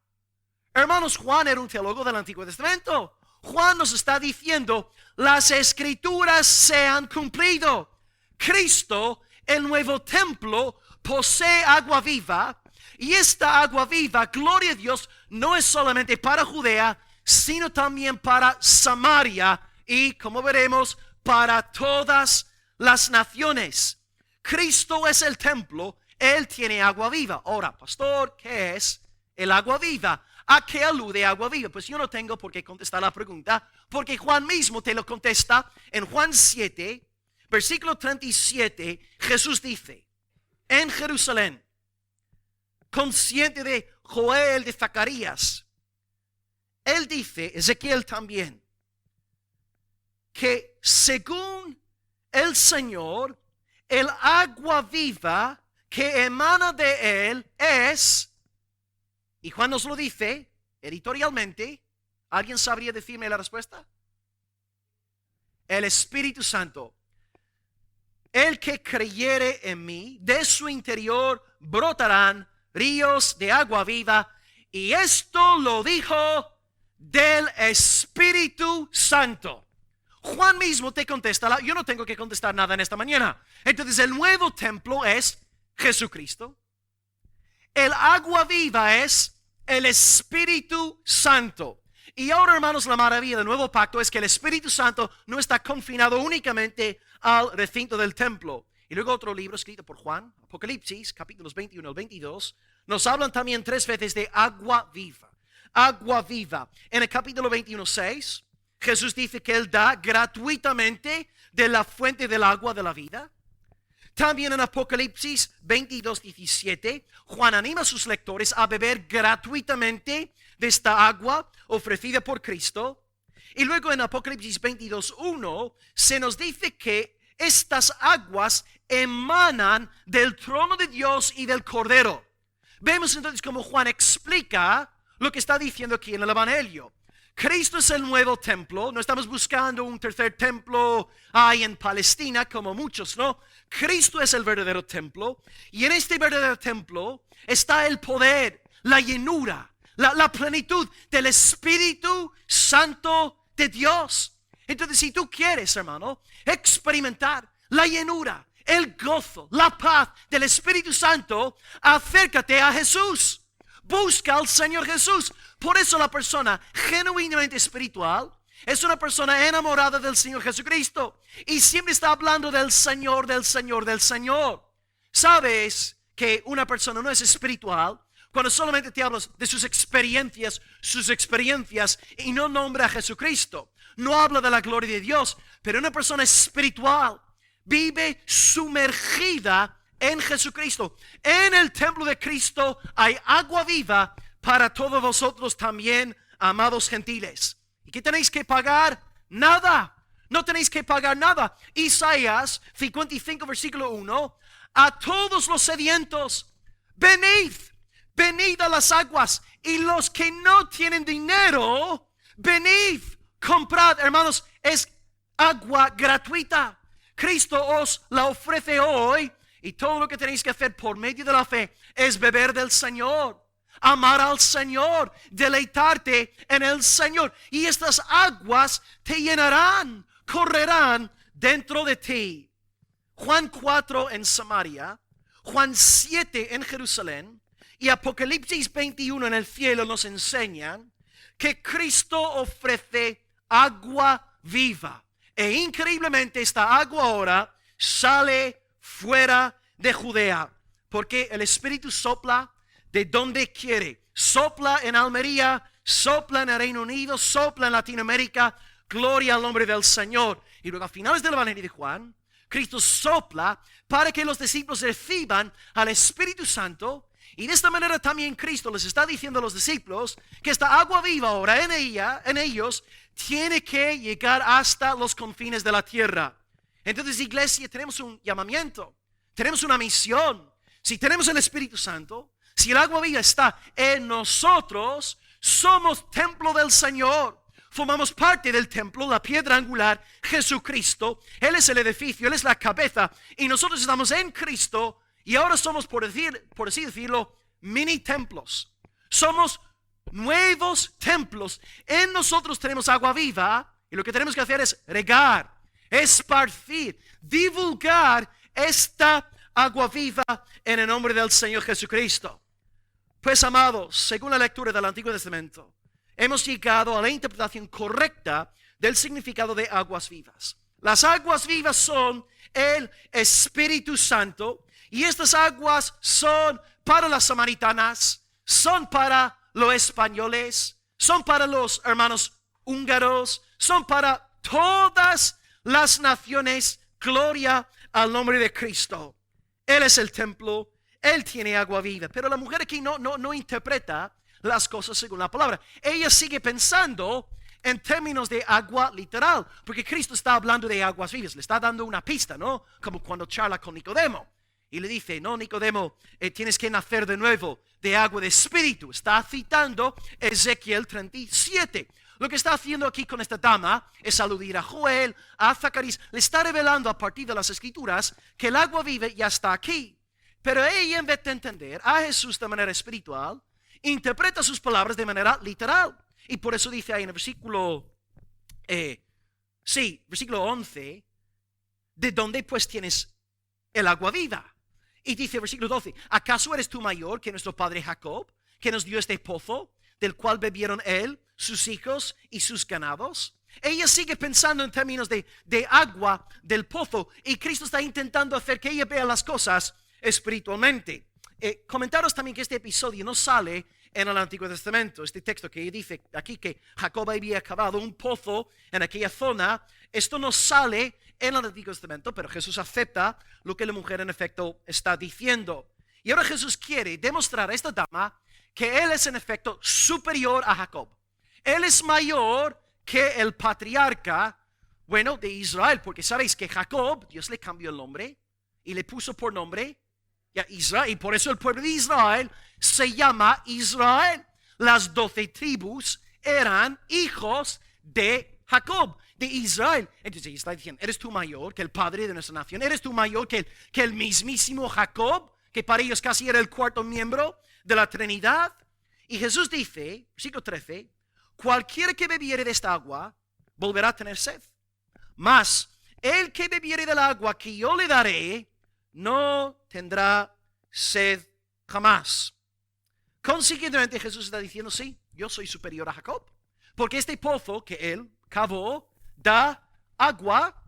Hermanos, Juan era un teólogo del Antiguo Testamento. Juan nos está diciendo, las escrituras se han cumplido. Cristo, el nuevo templo, posee agua viva. Y esta agua viva, gloria a Dios, no es solamente para Judea, sino también para Samaria y, como veremos, para todas las naciones. Cristo es el templo. Él tiene agua viva. Ahora, pastor, ¿qué es el agua viva? ¿A qué alude agua viva? Pues yo no tengo por qué contestar la pregunta, porque Juan mismo te lo contesta. En Juan 7, versículo 37, Jesús dice, en Jerusalén, consciente de Joel, de Zacarías, él dice, Ezequiel también, que según el Señor, el agua viva que emana de él es, y Juan nos lo dice editorialmente, ¿alguien sabría decirme la respuesta? El Espíritu Santo. El que creyere en mí, de su interior brotarán ríos de agua viva. Y esto lo dijo del Espíritu Santo. Juan mismo te contesta, yo no tengo que contestar nada en esta mañana. Entonces el nuevo templo es Jesucristo. El agua viva es el Espíritu Santo. Y ahora, hermanos, la maravilla del nuevo pacto es que el Espíritu Santo no está confinado únicamente al recinto del templo. Y luego otro libro escrito por Juan, Apocalipsis, capítulos 21 al 22, nos hablan también 3 veces de agua viva. Agua viva. En el capítulo 21:6, Jesús dice que Él da gratuitamente de la fuente del agua de la vida. También en Apocalipsis 22:17, Juan anima a sus lectores a beber gratuitamente de esta agua ofrecida por Cristo. Y luego en Apocalipsis 22:1 se nos dice que estas aguas emanan del trono de Dios y del Cordero. Vemos entonces cómo Juan explica lo que está diciendo aquí en el Evangelio. Cristo es el nuevo templo. No estamos buscando un tercer templo ahí en Palestina como muchos, ¿no? Cristo es el verdadero templo. Y en este verdadero templo está el poder, la llenura, la plenitud del Espíritu Santo de Dios. Entonces, si tú quieres, hermano, experimentar la llenura, el gozo, la paz del Espíritu Santo, acércate a Jesús. Busca al Señor Jesús. Por eso la persona genuinamente espiritual es una persona enamorada del Señor Jesucristo y siempre está hablando del Señor, del Señor, del Señor. ¿Sabes que una persona no es espiritual cuando solamente te hablas de sus experiencias y no nombra a Jesucristo? No habla de la gloria de Dios, pero una persona espiritual vive sumergida en Jesucristo. En el templo de Cristo hay agua viva para todos vosotros también, amados gentiles. ¿Y qué tenéis que pagar? Nada. No tenéis que pagar nada. Isaías 55, versículo 1. A todos los sedientos, venid a las aguas. Y los que no tienen dinero, venid, comprad. Hermanos, es agua gratuita. Cristo os la ofrece hoy. Y todo lo que tenéis que hacer por medio de la fe es beber del Señor, amar al Señor, deleitarte en el Señor. Y estas aguas te llenarán, correrán dentro de ti. Juan 4 en Samaria, Juan 7 en Jerusalén y Apocalipsis 21 en el cielo nos enseñan que Cristo ofrece agua viva. E increíblemente esta agua ahora sale fuera de Judea, porque el Espíritu sopla de donde quiere. Sopla en Almería, sopla en el Reino Unido, sopla en Latinoamérica. Gloria al nombre del Señor. Y luego a finales del Evangelio de Juan, Cristo sopla para que los discípulos reciban al Espíritu Santo. Y de esta manera también Cristo les está diciendo a los discípulos que esta agua viva ahora en ellos tiene que llegar hasta los confines de la tierra. Entonces, iglesia, tenemos un llamamiento, tenemos una misión. Si tenemos el Espíritu Santo, si el agua viva está en nosotros, somos templo del Señor. Formamos parte del templo, la piedra angular, Jesucristo. Él es el edificio, Él es la cabeza. Y nosotros estamos en Cristo. Y ahora somos, por así decirlo, mini templos. Somos nuevos templos. En nosotros tenemos agua viva. Y lo que tenemos que hacer es regar, esparcir, divulgar esta agua viva en el nombre del Señor Jesucristo. Pues, amados, según la lectura del Antiguo Testamento, hemos llegado a la interpretación correcta del significado de aguas vivas. Las aguas vivas son el Espíritu Santo y estas aguas son para las samaritanas, son para los españoles, son para los hermanos húngaros, son para todas las naciones. Gloria al nombre de Cristo. Él es el templo, Él tiene agua viva. Pero la mujer aquí no interpreta las cosas según la palabra. Ella sigue pensando en términos de agua literal, porque Cristo está hablando de aguas vivas. Le está dando una pista, ¿no? Como cuando charla con Nicodemo y le dice: no, Nicodemo, tienes que nacer de nuevo de agua de espíritu. Está citando Ezequiel 37. Lo que está haciendo aquí con esta dama es aludir a Joel, a Zacarías. Le está revelando a partir de las Escrituras que el agua viva ya está aquí. Pero ella, en vez de entender a Jesús de manera espiritual, interpreta sus palabras de manera literal. Y por eso dice ahí en el versículo 11, ¿de dónde pues tienes el agua viva? Y dice el versículo 12, ¿acaso eres tú mayor que nuestro padre Jacob, que nos dio este pozo, del cual bebieron él, sus hijos y sus ganados? Ella sigue pensando en términos de agua del pozo, y Cristo está intentando hacer que ella vea las cosas espiritualmente. Comentaros también que este episodio no sale en el Antiguo Testamento. Este texto que dice aquí que Jacob había cavado un pozo en aquella zona, esto no sale en el Antiguo Testamento, pero Jesús acepta lo que la mujer en efecto está diciendo. Y ahora Jesús quiere demostrar a esta dama que él es en efecto superior a Jacob. Él es mayor que el patriarca, bueno, de Israel, porque sabéis que Jacob, Dios le cambió el nombre y le puso por nombre a Israel, y por eso el pueblo de Israel se llama Israel. Las 12 tribus eran hijos de Jacob, de Israel. Entonces ella está diciendo, ¿eres tú mayor que el padre de nuestra nación? ¿Eres tú mayor que el mismísimo Jacob, que para ellos casi era el cuarto miembro de la Trinidad? Y Jesús dice, versículo 13, cualquiera que bebiere de esta agua volverá a tener sed, mas el que bebiere del agua que yo le daré no tendrá sed jamás. Consiguientemente Jesús está diciendo, sí, yo soy superior a Jacob, porque este pozo que él cavó da agua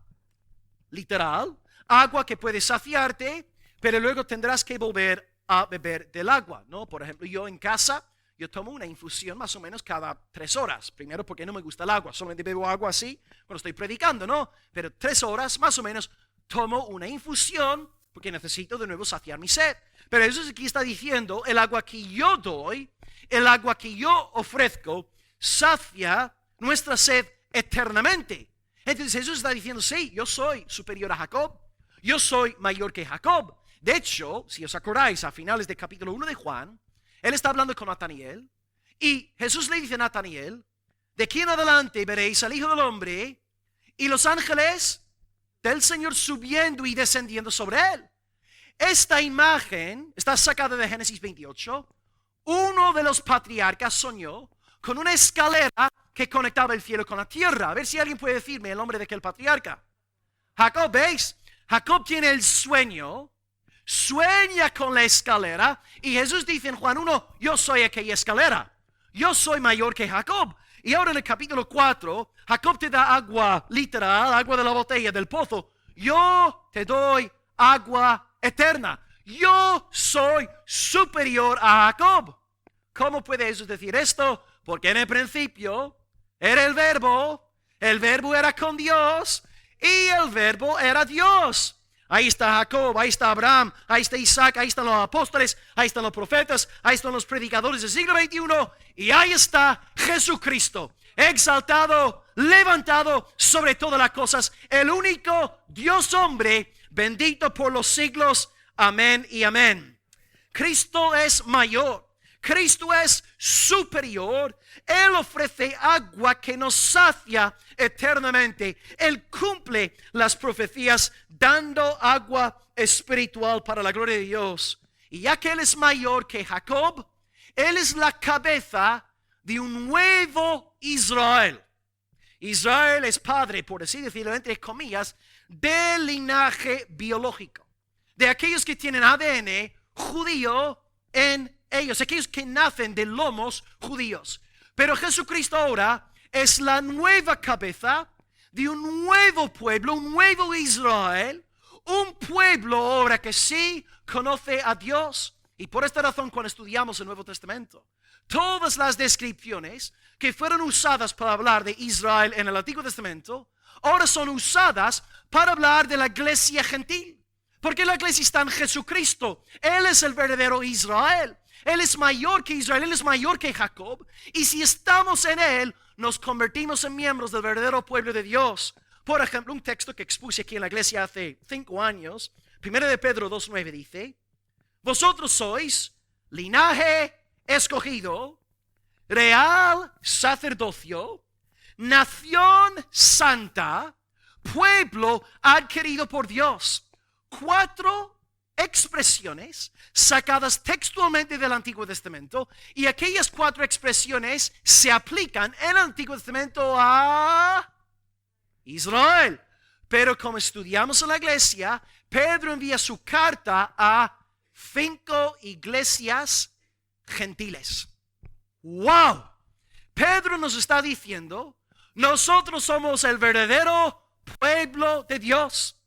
literal, agua que puede saciarte, pero luego tendrás que volver a beber del agua, ¿no? Por ejemplo, yo en casa, yo tomo una infusión más o menos cada 3 horas. Primero porque no me gusta el agua, solamente bebo agua así cuando estoy predicando, ¿no? Pero 3 horas más o menos tomo una infusión porque necesito de nuevo saciar mi sed. Pero eso es aquí está diciendo, el agua que yo doy, el agua que yo ofrezco, sacia nuestra sed eternamente. Entonces Jesús está diciendo, sí, yo soy superior a Jacob, yo soy mayor que Jacob. De hecho, si os acordáis, a finales del capítulo 1 de Juan, él está hablando con Natanael, y Jesús le dice a Natanael, de aquí en adelante veréis al Hijo del Hombre y los ángeles del Señor subiendo y descendiendo sobre él. Esta imagen está sacada de Génesis 28. Uno de los patriarcas soñó con una escalera que conectaba el cielo con la tierra. A ver si alguien puede decirme el nombre de aquel patriarca. Jacob, ¿veis? Jacob tiene el sueño, sueña con la escalera, y Jesús dice en Juan 1, yo soy aquella escalera, yo soy mayor que Jacob. Y ahora en el capítulo 4, Jacob te da agua literal, agua de la botella, del pozo. Yo te doy agua eterna. Yo soy superior a Jacob. ¿Cómo puede Jesús decir esto? Porque en el principio era el verbo era con Dios, y el verbo era Dios. Ahí está Jacob, ahí está Abraham, ahí está Isaac, ahí están los apóstoles, ahí están los profetas, ahí están los predicadores del siglo XXI, y ahí está Jesucristo, exaltado, levantado sobre todas las cosas, el único Dios hombre, bendito por los siglos. Amén y amén. Cristo es mayor, Cristo es superior. Él ofrece agua que nos sacia eternamente. Él cumple las profecías dando agua espiritual para la gloria de Dios. Y ya que Él es mayor que Jacob, Él es la cabeza de un nuevo Israel. Israel es padre, por así decirlo, entre comillas, del linaje biológico, de aquellos que tienen ADN judío en ellos, aquellos que nacen de lomos judíos. Pero Jesucristo ahora es la nueva cabeza de un nuevo pueblo, un nuevo Israel, un pueblo ahora que sí conoce a Dios. Y por esta razón, cuando estudiamos el Nuevo Testamento, todas las descripciones que fueron usadas para hablar de Israel en el Antiguo Testamento, ahora son usadas para hablar de la iglesia gentil. Porque la iglesia está en Jesucristo. Él es el verdadero Israel. Él es mayor que Israel, Él es mayor que Jacob. Y si estamos en Él, nos convertimos en miembros del verdadero pueblo de Dios. Por ejemplo, un texto que expuse aquí en la iglesia hace 5 años, 1 de Pedro 2:9 dice, vosotros sois linaje escogido, real sacerdocio, nación santa, pueblo adquirido por Dios. 4 expresiones sacadas textualmente del Antiguo Testamento, y aquellas 4 expresiones se aplican en el Antiguo Testamento a Israel. Pero como estudiamos en la iglesia, Pedro envía su carta a 5 iglesias gentiles. ¡Wow! Pedro nos está diciendo, Nosotros somos el verdadero pueblo de Dios,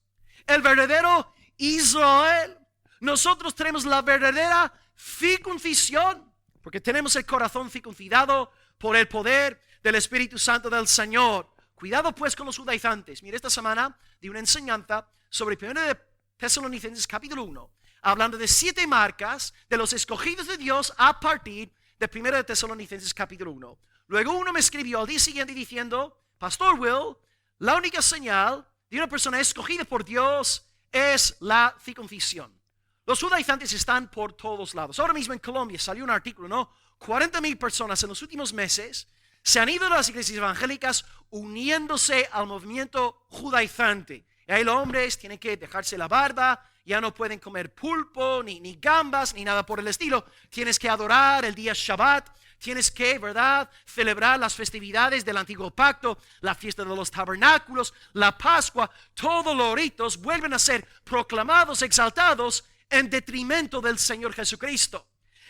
el verdadero Israel. Nosotros tenemos la verdadera circuncisión, porque tenemos el corazón circuncidado por el poder del Espíritu Santo del Señor. Cuidado pues con los judaizantes. Mire, esta semana di una enseñanza sobre 1 de Tesalonicenses capítulo 1, hablando de 7 marcas de los escogidos de Dios a partir de 1 de Tesalonicenses capítulo 1. Luego uno me escribió al día siguiente diciendo: Pastor Will, la única señal de una persona escogida por Dios es la circuncisión. Los judaizantes están por todos lados. Ahora mismo en Colombia salió un artículo, ¿no? 40,000 personas en los últimos meses se han ido a las iglesias evangélicas uniéndose al movimiento judaizante. Y ahí los hombres tienen que dejarse la barba, ya no pueden comer pulpo, ni gambas, ni nada por el estilo. Tienes que adorar el día Shabbat, tienes que, ¿verdad?, celebrar las festividades del antiguo pacto, la fiesta de los tabernáculos, la Pascua. Todos los ritos vuelven a ser proclamados, exaltados en detrimento del Señor Jesucristo.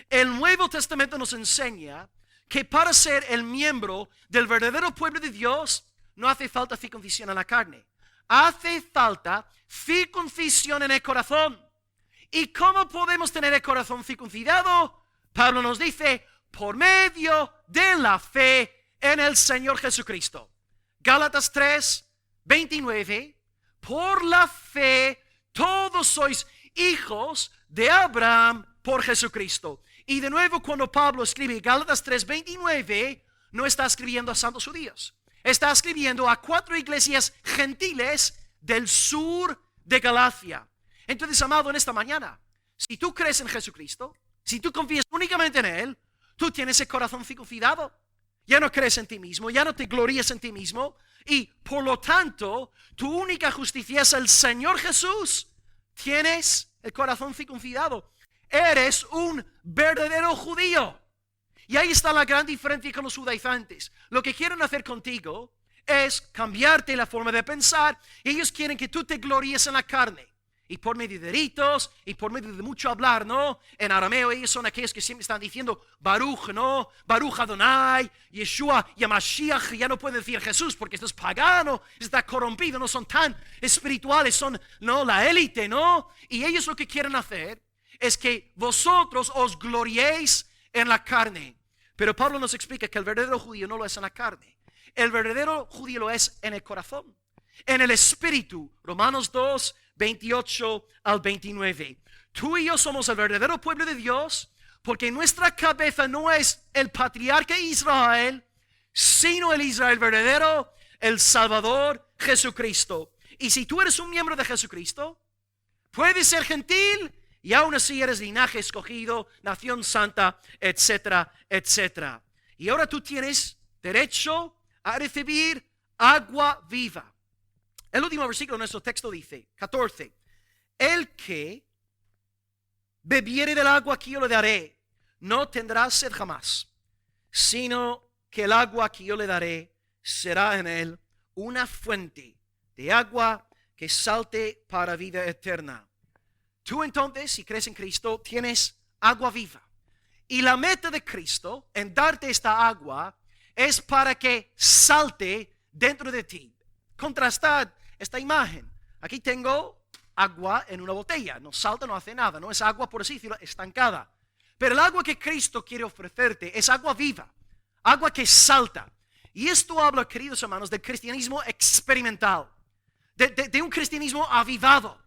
El Nuevo Testamento nos enseña que para ser el miembro del verdadero pueblo de Dios no hace falta circuncisión en la carne, hace falta circuncisión en el corazón. ¿Y cómo podemos tener el corazón circuncidado? Pablo nos dice: por medio de la fe en el Señor Jesucristo. Gálatas 3:29, por la fe todos sois hijos de Abraham por Jesucristo. Y de nuevo, cuando Pablo escribe Gálatas 3:29, no está escribiendo a santos judíos. Está escribiendo a 4 iglesias gentiles del sur de Galacia. Entonces, amado, en esta mañana, si tú crees en Jesucristo, si tú confías únicamente en Él, tú tienes el corazón circuncidado. Ya no crees en ti mismo, ya no te glorías en ti mismo. Y por lo tanto, tu única justicia es el Señor Jesús. Tienes el corazón circuncidado. Eres un verdadero judío. Y ahí está la gran diferencia con los judaizantes. Lo que quieren hacer contigo es cambiarte la forma de pensar. Ellos quieren que tú te gloríes en la carne. Y por medio de ritos, y por medio de mucho hablar, ¿no? En arameo ellos son aquellos que siempre están diciendo Baruch, ¿no? Baruch Adonai, Yeshua, Yamashiach. Ya no pueden decir Jesús porque esto es pagano, está corrompido, no son tan espirituales, son, ¿no?, la élite, ¿no? Y ellos lo que quieren hacer es que vosotros os gloriéis en la carne. Pero Pablo nos explica que el verdadero judío no lo es en la carne. El verdadero judío lo es en el corazón, en el espíritu. Romanos 2:28 al 29. Tú y yo somos el verdadero pueblo de Dios porque nuestra cabeza no es el patriarca Israel, sino el Israel verdadero, el Salvador Jesucristo. Y si tú eres un miembro de Jesucristo, puedes ser gentil y aún así eres linaje escogido, nación santa, etcétera, etcétera. Y ahora tú tienes derecho a recibir agua viva. El último versículo de nuestro texto dice, 14: el que bebiere del agua que yo le daré, no tendrá sed jamás, sino que el agua que yo le daré será en él una fuente de agua que salte para vida eterna. Tú entonces, si crees en Cristo, tienes agua viva. Y la meta de Cristo en darte esta agua es para que salte dentro de ti. Contrastad esta imagen. Aquí tengo agua en una botella. No salta, no hace nada. No es agua, por así decirlo, estancada. Pero el agua que Cristo quiere ofrecerte es agua viva. Agua que salta. Y esto habla, queridos hermanos, del cristianismo experimental. De un cristianismo avivado.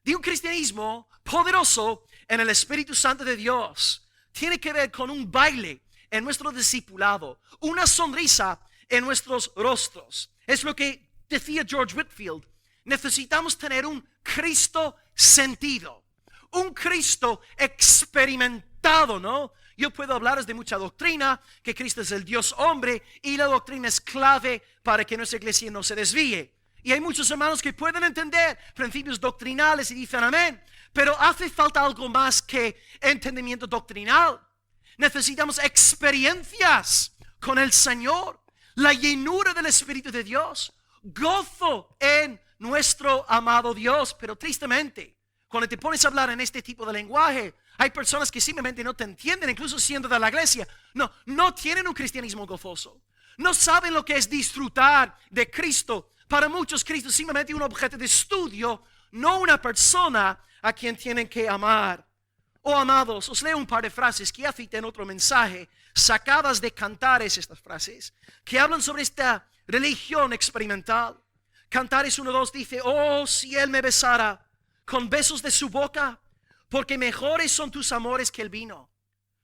De un cristianismo poderoso en el Espíritu Santo de Dios. Tiene que ver con un baile en nuestro discipulado, una sonrisa en nuestros rostros. Es lo que decía George Whitefield. Necesitamos tener un Cristo sentido, un Cristo experimentado, ¿no? Yo puedo hablaros de mucha doctrina, que Cristo es el Dios hombre, y la doctrina es clave para que nuestra iglesia no se desvíe. Y hay muchos hermanos que pueden entender principios doctrinales y dicen amén. Pero hace falta algo más que entendimiento doctrinal. Necesitamos experiencias con el Señor, la llenura del Espíritu de Dios, gozo en nuestro amado Dios. Pero tristemente, cuando te pones a hablar en este tipo de lenguaje, hay personas que simplemente no te entienden, incluso siendo de la iglesia. No tienen un cristianismo gozoso. No saben lo que es disfrutar de Cristo. Para muchos, Cristo es simplemente un objeto de estudio, no una persona a quien tienen que amar. Oh, amados, os leo un par de frases que ya cité en otro mensaje, sacadas de Cantares, estas frases, que hablan sobre esta religión experimental. Cantares 1:2 dice: oh, si él me besara con besos de su boca, porque mejores son tus amores que el vino.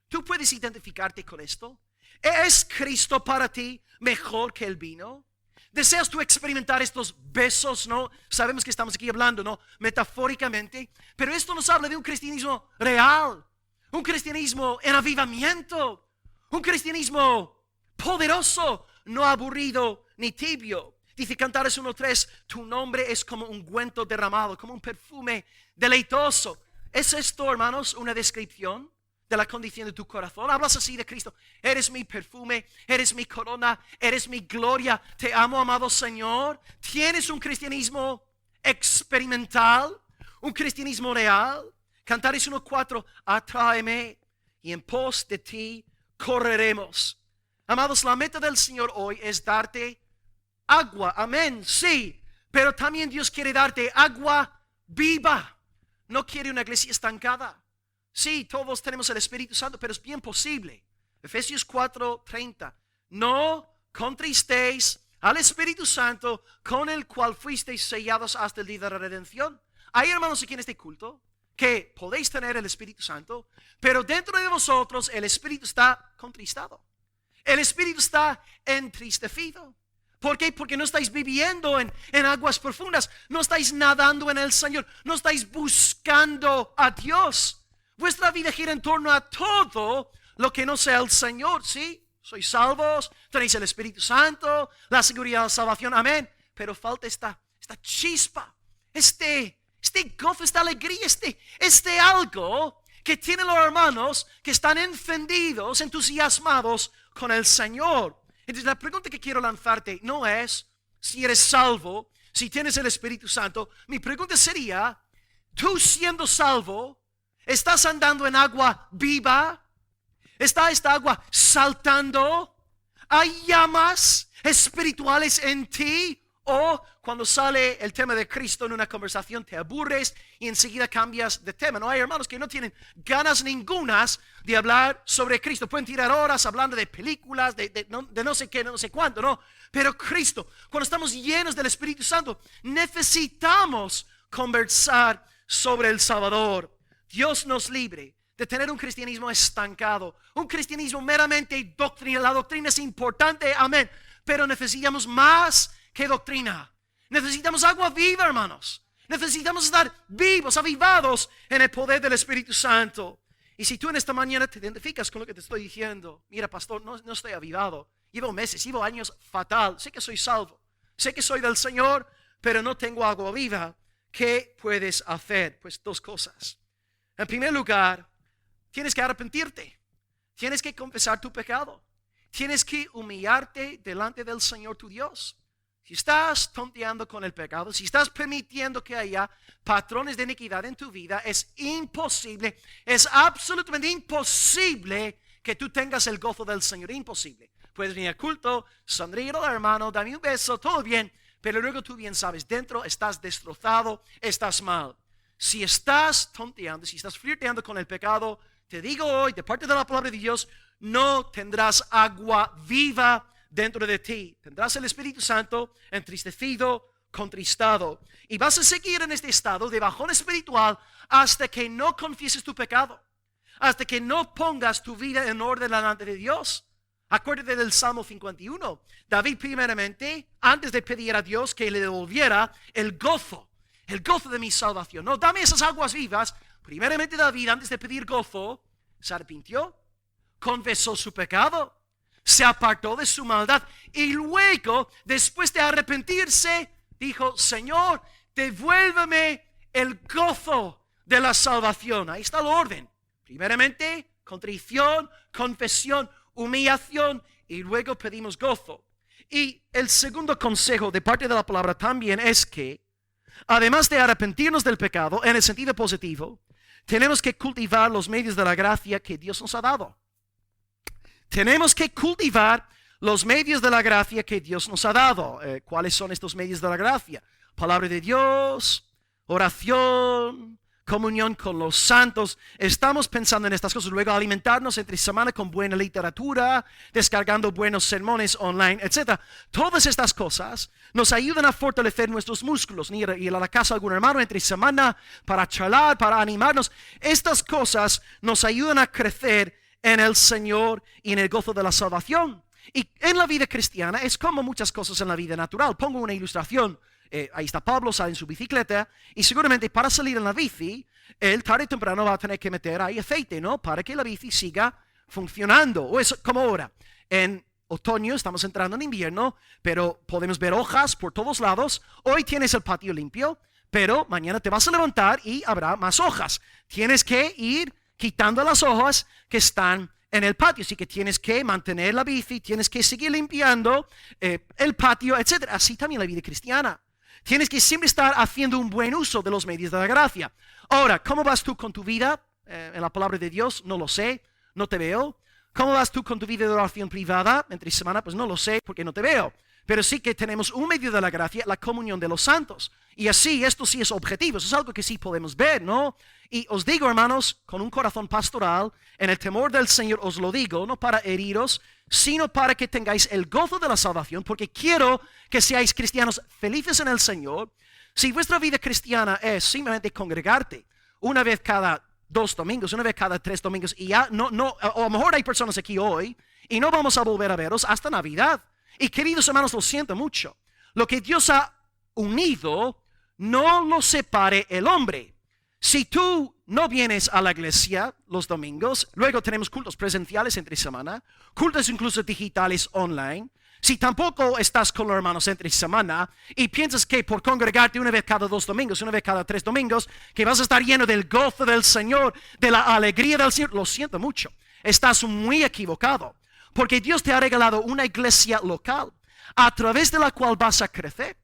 ¿Tú puedes identificarte con esto? ¿Es Cristo para ti mejor que el vino? ¿Deseas tú experimentar estos besos? No, sabemos que estamos aquí hablando, no, metafóricamente, pero esto nos habla de un cristianismo real, un cristianismo en avivamiento, un cristianismo poderoso, no aburrido ni tibio. Dice Cantares 1:3: tu nombre es como un ungüento derramado, como un perfume deleitoso. ¿Es esto, hermanos, una descripción de la condición de tu corazón? Hablas así de Cristo: eres mi perfume, eres mi corona, eres mi gloria, te amo, amado Señor. ¿Tienes un cristianismo experimental, un cristianismo real? Cantares 1:4: atráeme y en pos de ti correremos. Amados, la meta del Señor hoy es darte agua, amén, sí, pero también Dios quiere darte agua viva. No quiere una iglesia estancada. Sí, todos tenemos el Espíritu Santo, pero es bien posible. Efesios 4:30: no contristéis al Espíritu Santo, con el cual fuisteis sellados hasta el día de la redención. Hay hermanos aquí en este culto que podéis tener el Espíritu Santo, pero dentro de vosotros el Espíritu está contristado. El Espíritu está entristecido. ¿Por qué? Porque no estáis viviendo en aguas profundas, no estáis nadando en el Señor, no estáis buscando a Dios. Vuestra vida gira en torno a todo lo que no sea el Señor. Sí, sois salvos, tenéis el Espíritu Santo, la seguridad de la salvación, amén. Pero falta esta chispa, este gozo, esta alegría, este algo que tienen los hermanos que están encendidos, entusiasmados con el Señor. Entonces la pregunta que quiero lanzarte no es si eres salvo, si tienes el Espíritu Santo. Mi pregunta sería: tú siendo salvo, ¿estás andando en agua viva? ¿Está esta agua saltando? ¿Hay llamas espirituales en ti? O cuando sale el tema de Cristo en una conversación te aburres y enseguida cambias de tema. No, hay hermanos que no tienen ganas ningunas de hablar sobre Cristo. Pueden tirar horas hablando de películas, de no sé qué, no sé cuánto, no. Pero Cristo, cuando estamos llenos del Espíritu Santo, necesitamos conversar sobre el Salvador. Dios nos libre de tener un cristianismo estancado, un cristianismo meramente doctrina. La doctrina es importante, amén, pero necesitamos más que doctrina. Necesitamos agua viva, hermanos. Necesitamos estar vivos, avivados en el poder del Espíritu Santo. Y si tú en esta mañana te identificas con lo que te estoy diciendo: mira, pastor, no estoy avivado, llevo meses, llevo años fatal, sé que soy salvo, sé que soy del Señor, pero no tengo agua viva. ¿Qué puedes hacer? Pues dos cosas. En primer lugar, tienes que arrepentirte, tienes que confesar tu pecado, tienes que humillarte delante del Señor tu Dios. Si estás tonteando con el pecado, si estás permitiendo que haya patrones de iniquidad en tu vida, es imposible, es absolutamente imposible que tú tengas el gozo del Señor. Imposible. Puedes venir al culto, sonreír al hermano, darme un beso, todo bien, pero luego tú bien sabes, dentro estás destrozado, estás mal. Si estás tonteando, si estás flirteando con el pecado, te digo hoy, de parte de la palabra de Dios, no tendrás agua viva dentro de ti. Tendrás el Espíritu Santo entristecido, contristado, y vas a seguir en este estado de bajón espiritual hasta que no confieses tu pecado, hasta que no pongas tu vida en orden delante de Dios. Acuérdate del Salmo 51. David, primeramente, antes de pedir a Dios que le devolviera el gozo de mi salvación, no, dame esas aguas vivas. Primeramente David, antes de pedir gozo, se arrepintió, confesó su pecado, se apartó de su maldad, y luego, después de arrepentirse, dijo: Señor, devuélveme el gozo de la salvación. Ahí está el orden. Primeramente, contrición, confesión, humillación, y luego pedimos gozo. Y el segundo consejo de parte de la palabra también es que, además de arrepentirnos del pecado en el sentido positivo, tenemos que cultivar los medios de la gracia que Dios nos ha dado. Tenemos que cultivar los medios de la gracia que Dios nos ha dado. ¿Cuáles son estos medios de la gracia? Palabra de Dios, oración, comunión con los santos. Estamos pensando en estas cosas. Luego alimentarnos entre semana con buena literatura, descargando buenos sermones online, etc. Todas estas cosas nos ayudan a fortalecer nuestros músculos. Ir a la casa de algún hermano entre semana para charlar, para animarnos. Estas cosas nos ayudan a crecer en el Señor y en el gozo de la salvación. Y en la vida cristiana es como muchas cosas en la vida natural. Pongo una ilustración. Ahí está Pablo, sale en su bicicleta y seguramente para salir en la bici, él tarde o temprano va a tener que meter ahí aceite, ¿no? Para que la bici siga funcionando. O es como ahora, en otoño estamos entrando en invierno, pero podemos ver hojas por todos lados. Hoy tienes el patio limpio, pero mañana te vas a levantar y habrá más hojas. Tienes que ir quitando las hojas que están en el patio, así que tienes que mantener la bici, tienes que seguir limpiando el patio, etc. Así también la vida cristiana. Tienes que siempre estar haciendo un buen uso de los medios de la gracia. Ahora, ¿cómo vas tú con tu vida en la palabra de Dios? No lo sé, no te veo. ¿Cómo vas tú con tu vida de oración privada entre semana? Pues no lo sé porque no te veo. Pero sí que tenemos un medio de la gracia, la comunión de los santos. Y así, esto sí es objetivo, eso es algo que sí podemos ver, ¿no? Y os digo, hermanos, con un corazón pastoral, en el temor del Señor os lo digo, no para heriros, sino para que tengáis el gozo de la salvación, porque quiero que seáis cristianos felices en el Señor. Si vuestra vida cristiana es simplemente congregarte una vez cada 2 domingos, una vez cada 3 domingos, y ya no, o a lo mejor hay personas aquí hoy, y no vamos a volver a veros hasta Navidad. Y queridos hermanos, lo siento mucho. Lo que Dios ha unido, no lo separe el hombre. Si tú no vienes a la iglesia los domingos, luego tenemos cultos presenciales entre semana, cultos incluso digitales online. Si tampoco estás con los hermanos entre semana y piensas que por congregarte una vez cada 2 domingos, una vez cada 3 domingos, que vas a estar lleno del gozo del Señor, de la alegría del Señor, lo siento mucho. Estás muy equivocado. Porque Dios te ha regalado una iglesia local a través de la cual vas a crecer.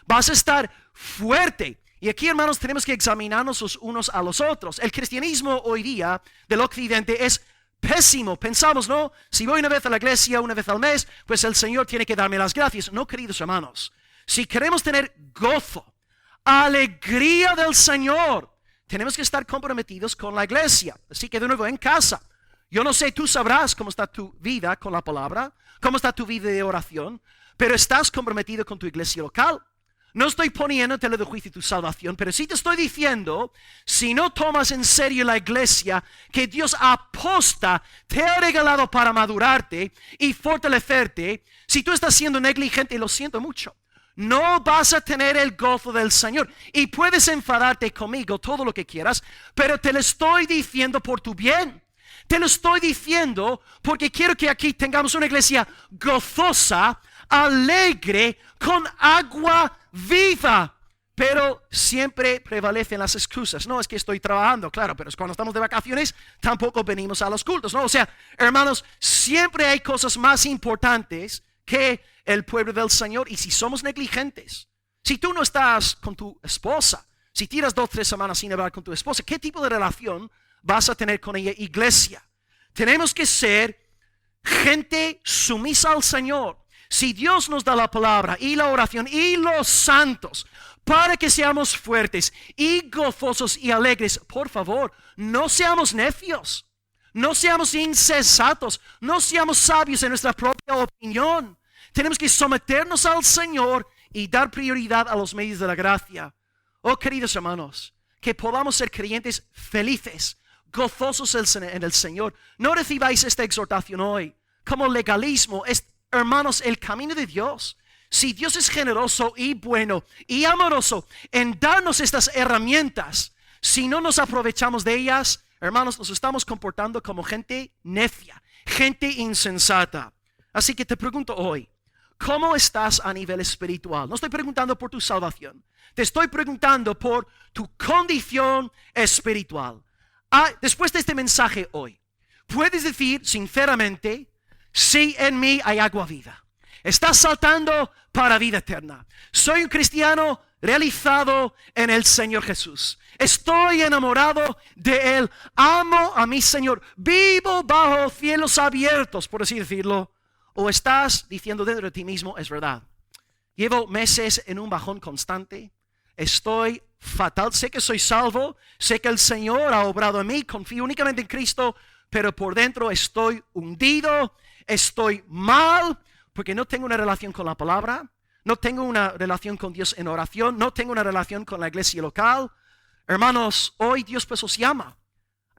Vas a estar fuerte. Y aquí, hermanos, tenemos que examinarnos los unos a los otros. El cristianismo hoy día del occidente es pésimo. Pensamos, ¿no? Si voy una vez a la iglesia, una vez al mes, pues el Señor tiene que darme las gracias. No, queridos hermanos. Si queremos tener gozo, alegría del Señor, tenemos que estar comprometidos con la iglesia. Así que de nuevo, en casa. Yo no sé, tú sabrás cómo está tu vida con la palabra, cómo está tu vida de oración, pero estás comprometido con tu iglesia local. No estoy poniendo en tela de juicio tu salvación, pero sí te estoy diciendo, si no tomas en serio la iglesia que Dios aposta te ha regalado para madurarte y fortalecerte, si tú estás siendo negligente, lo siento mucho, no vas a tener el gozo del Señor. Y puedes enfadarte conmigo todo lo que quieras, pero te lo estoy diciendo por tu bien. Te lo estoy diciendo porque quiero que aquí tengamos una iglesia gozosa, alegre, con agua viva. Pero siempre prevalecen las excusas. No, es que estoy trabajando, claro, pero es cuando estamos de vacaciones tampoco venimos a los cultos, ¿no? O sea, hermanos, siempre hay cosas más importantes que el pueblo del Señor. Y si somos negligentes, si tú no estás con tu esposa, si tiras 2 o 3 semanas sin hablar con tu esposa, ¿qué tipo de relación vas a tener con ella? Iglesia, tenemos que ser gente sumisa al Señor. Si Dios nos da la palabra y la oración y los santos para que seamos fuertes y gozosos y alegres, por favor, no seamos necios, no seamos insensatos, no seamos sabios en nuestra propia opinión. Tenemos que someternos al Señor y dar prioridad a los medios de la gracia. Oh, queridos hermanos, que podamos ser creyentes felices, gozosos en el Señor. No recibáis esta exhortación hoy como legalismo. Es, hermanos, el camino de Dios. Si Dios es generoso y bueno y amoroso en darnos estas herramientas, si no nos aprovechamos de ellas, hermanos, nos estamos comportando como gente necia, gente insensata. Así que te pregunto hoy, ¿cómo estás a nivel espiritual? No estoy preguntando por tu salvación. Te estoy preguntando por tu condición espiritual. Después de este mensaje hoy, puedes decir sinceramente, sí, en mí hay agua viva. Estás saltando para vida eterna. Soy un cristiano realizado en el Señor Jesús. Estoy enamorado de Él. Amo a mi Señor. Vivo bajo cielos abiertos, por así decirlo. o estás diciendo dentro de ti mismo, es verdad, llevo meses en un bajón constante, estoy fatal, sé que soy salvo, sé que el Señor ha obrado en mí, confío únicamente en Cristo, pero por dentro estoy hundido, estoy mal, porque no tengo una relación con la palabra, no tengo una relación con Dios en oración, no tengo una relación con la iglesia local. Hermanos, hoy Dios pues os llama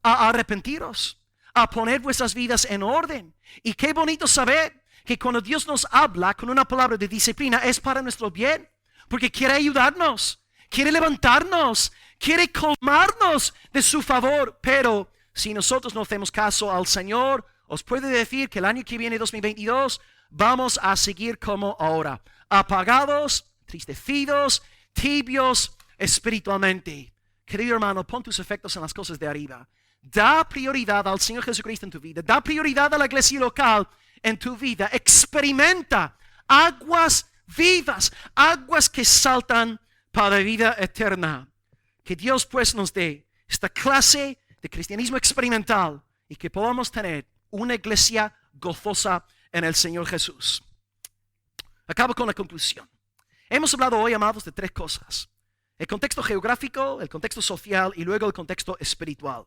a arrepentiros, a poner vuestras vidas en orden. Y qué bonito saber que cuando Dios nos habla con una palabra de disciplina es para nuestro bien, porque quiere ayudarnos, quiere levantarnos, quiere colmarnos de su favor. Pero si nosotros no hacemos caso al Señor, os puedo decir que el año que viene, 2022, vamos a seguir como ahora, apagados, tristecidos, tibios espiritualmente. Querido hermano, pon tus efectos en las cosas de arriba. Da prioridad al Señor Jesucristo en tu vida. Da prioridad a la iglesia local en tu vida. Experimenta aguas vivas, aguas que saltan para la vida eterna. Que Dios pues nos dé esta clase de cristianismo experimental y que podamos tener una iglesia gozosa en el Señor Jesús. Acabo con la conclusión. Hemos hablado hoy, amados, de tres cosas: el contexto geográfico, el contexto social y luego el contexto espiritual.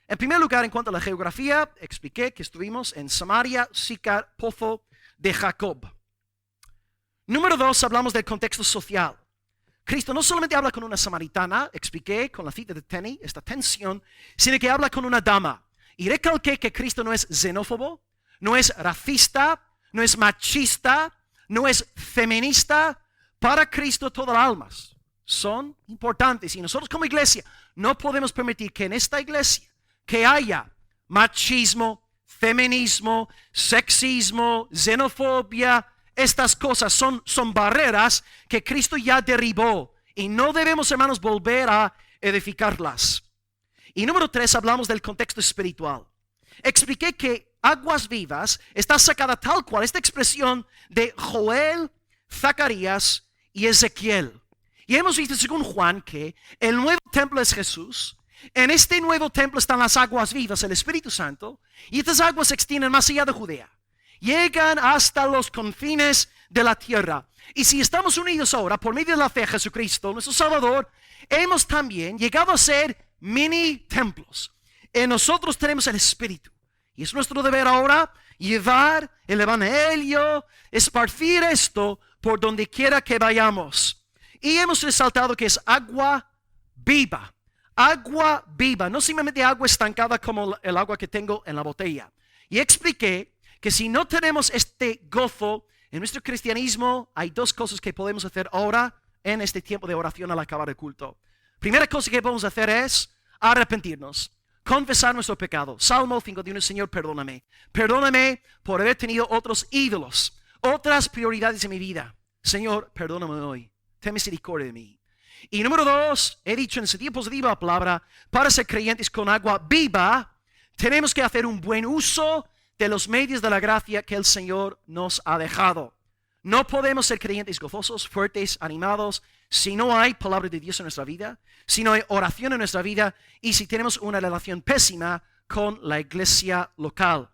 En primer lugar, en cuanto a la geografía, expliqué que estuvimos en Samaria, Sicar, Pozo de Jacob. Número 2, hablamos del contexto social. Cristo no solamente habla con una samaritana, expliqué con la cita de Tenney esta tensión, sino que habla con una dama. Y recalqué que Cristo no es xenófobo, no es racista, no es machista, no es feminista. Para Cristo todas las almas son importantes y nosotros como iglesia no podemos permitir que en esta iglesia que haya machismo, feminismo, sexismo, xenofobia. Estas cosas son barreras que Cristo ya derribó y no debemos, hermanos, volver a edificarlas. Y número 3, hablamos del contexto espiritual. Expliqué que aguas vivas está sacada tal cual esta expresión de Joel, Zacarías y Ezequiel. Y hemos visto según Juan que el nuevo templo es Jesús. En este nuevo templo están las aguas vivas, el Espíritu Santo, y estas aguas se extienden más allá de Judea. Llegan hasta los confines de la tierra. Y si estamos unidos ahora por medio de la fe a Jesucristo, nuestro Salvador, hemos también llegado a ser mini templos. En nosotros tenemos el Espíritu. Y es nuestro deber ahora llevar el Evangelio, esparcir esto por donde quiera que vayamos. Y hemos resaltado que es agua viva. Agua viva, no simplemente agua estancada como el agua que tengo en la botella. Y expliqué que si no tenemos este gozo en nuestro cristianismo, hay dos cosas que podemos hacer ahora en este tiempo de oración al acabar el culto. Primera cosa que podemos hacer es arrepentirnos, confesar nuestro pecado. Salmo 51, Señor, perdóname. Perdóname por haber tenido otros ídolos, otras prioridades en mi vida. Señor, perdóname hoy. Ten misericordia de mí. Y número 2, he dicho en sentido positivo la palabra, para ser creyentes con agua viva, tenemos que hacer un buen uso de los medios de la gracia que el Señor nos ha dejado. No podemos ser creyentes gozosos, fuertes, animados, si no hay palabra de Dios en nuestra vida, si no hay oración en nuestra vida y si tenemos una relación pésima con la iglesia local.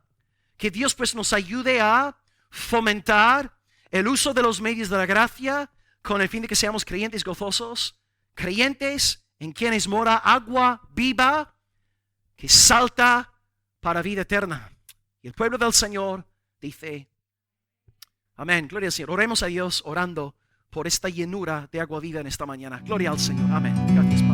Que Dios pues nos ayude a fomentar el uso de los medios de la gracia con el fin de que seamos creyentes gozosos, creyentes en quienes mora agua viva que salta para vida eterna. Y el pueblo del Señor dice, amén, gloria al Señor. Oremos a Dios orando por esta llenura de agua viva en esta mañana. Gloria al Señor, amén. Gracias.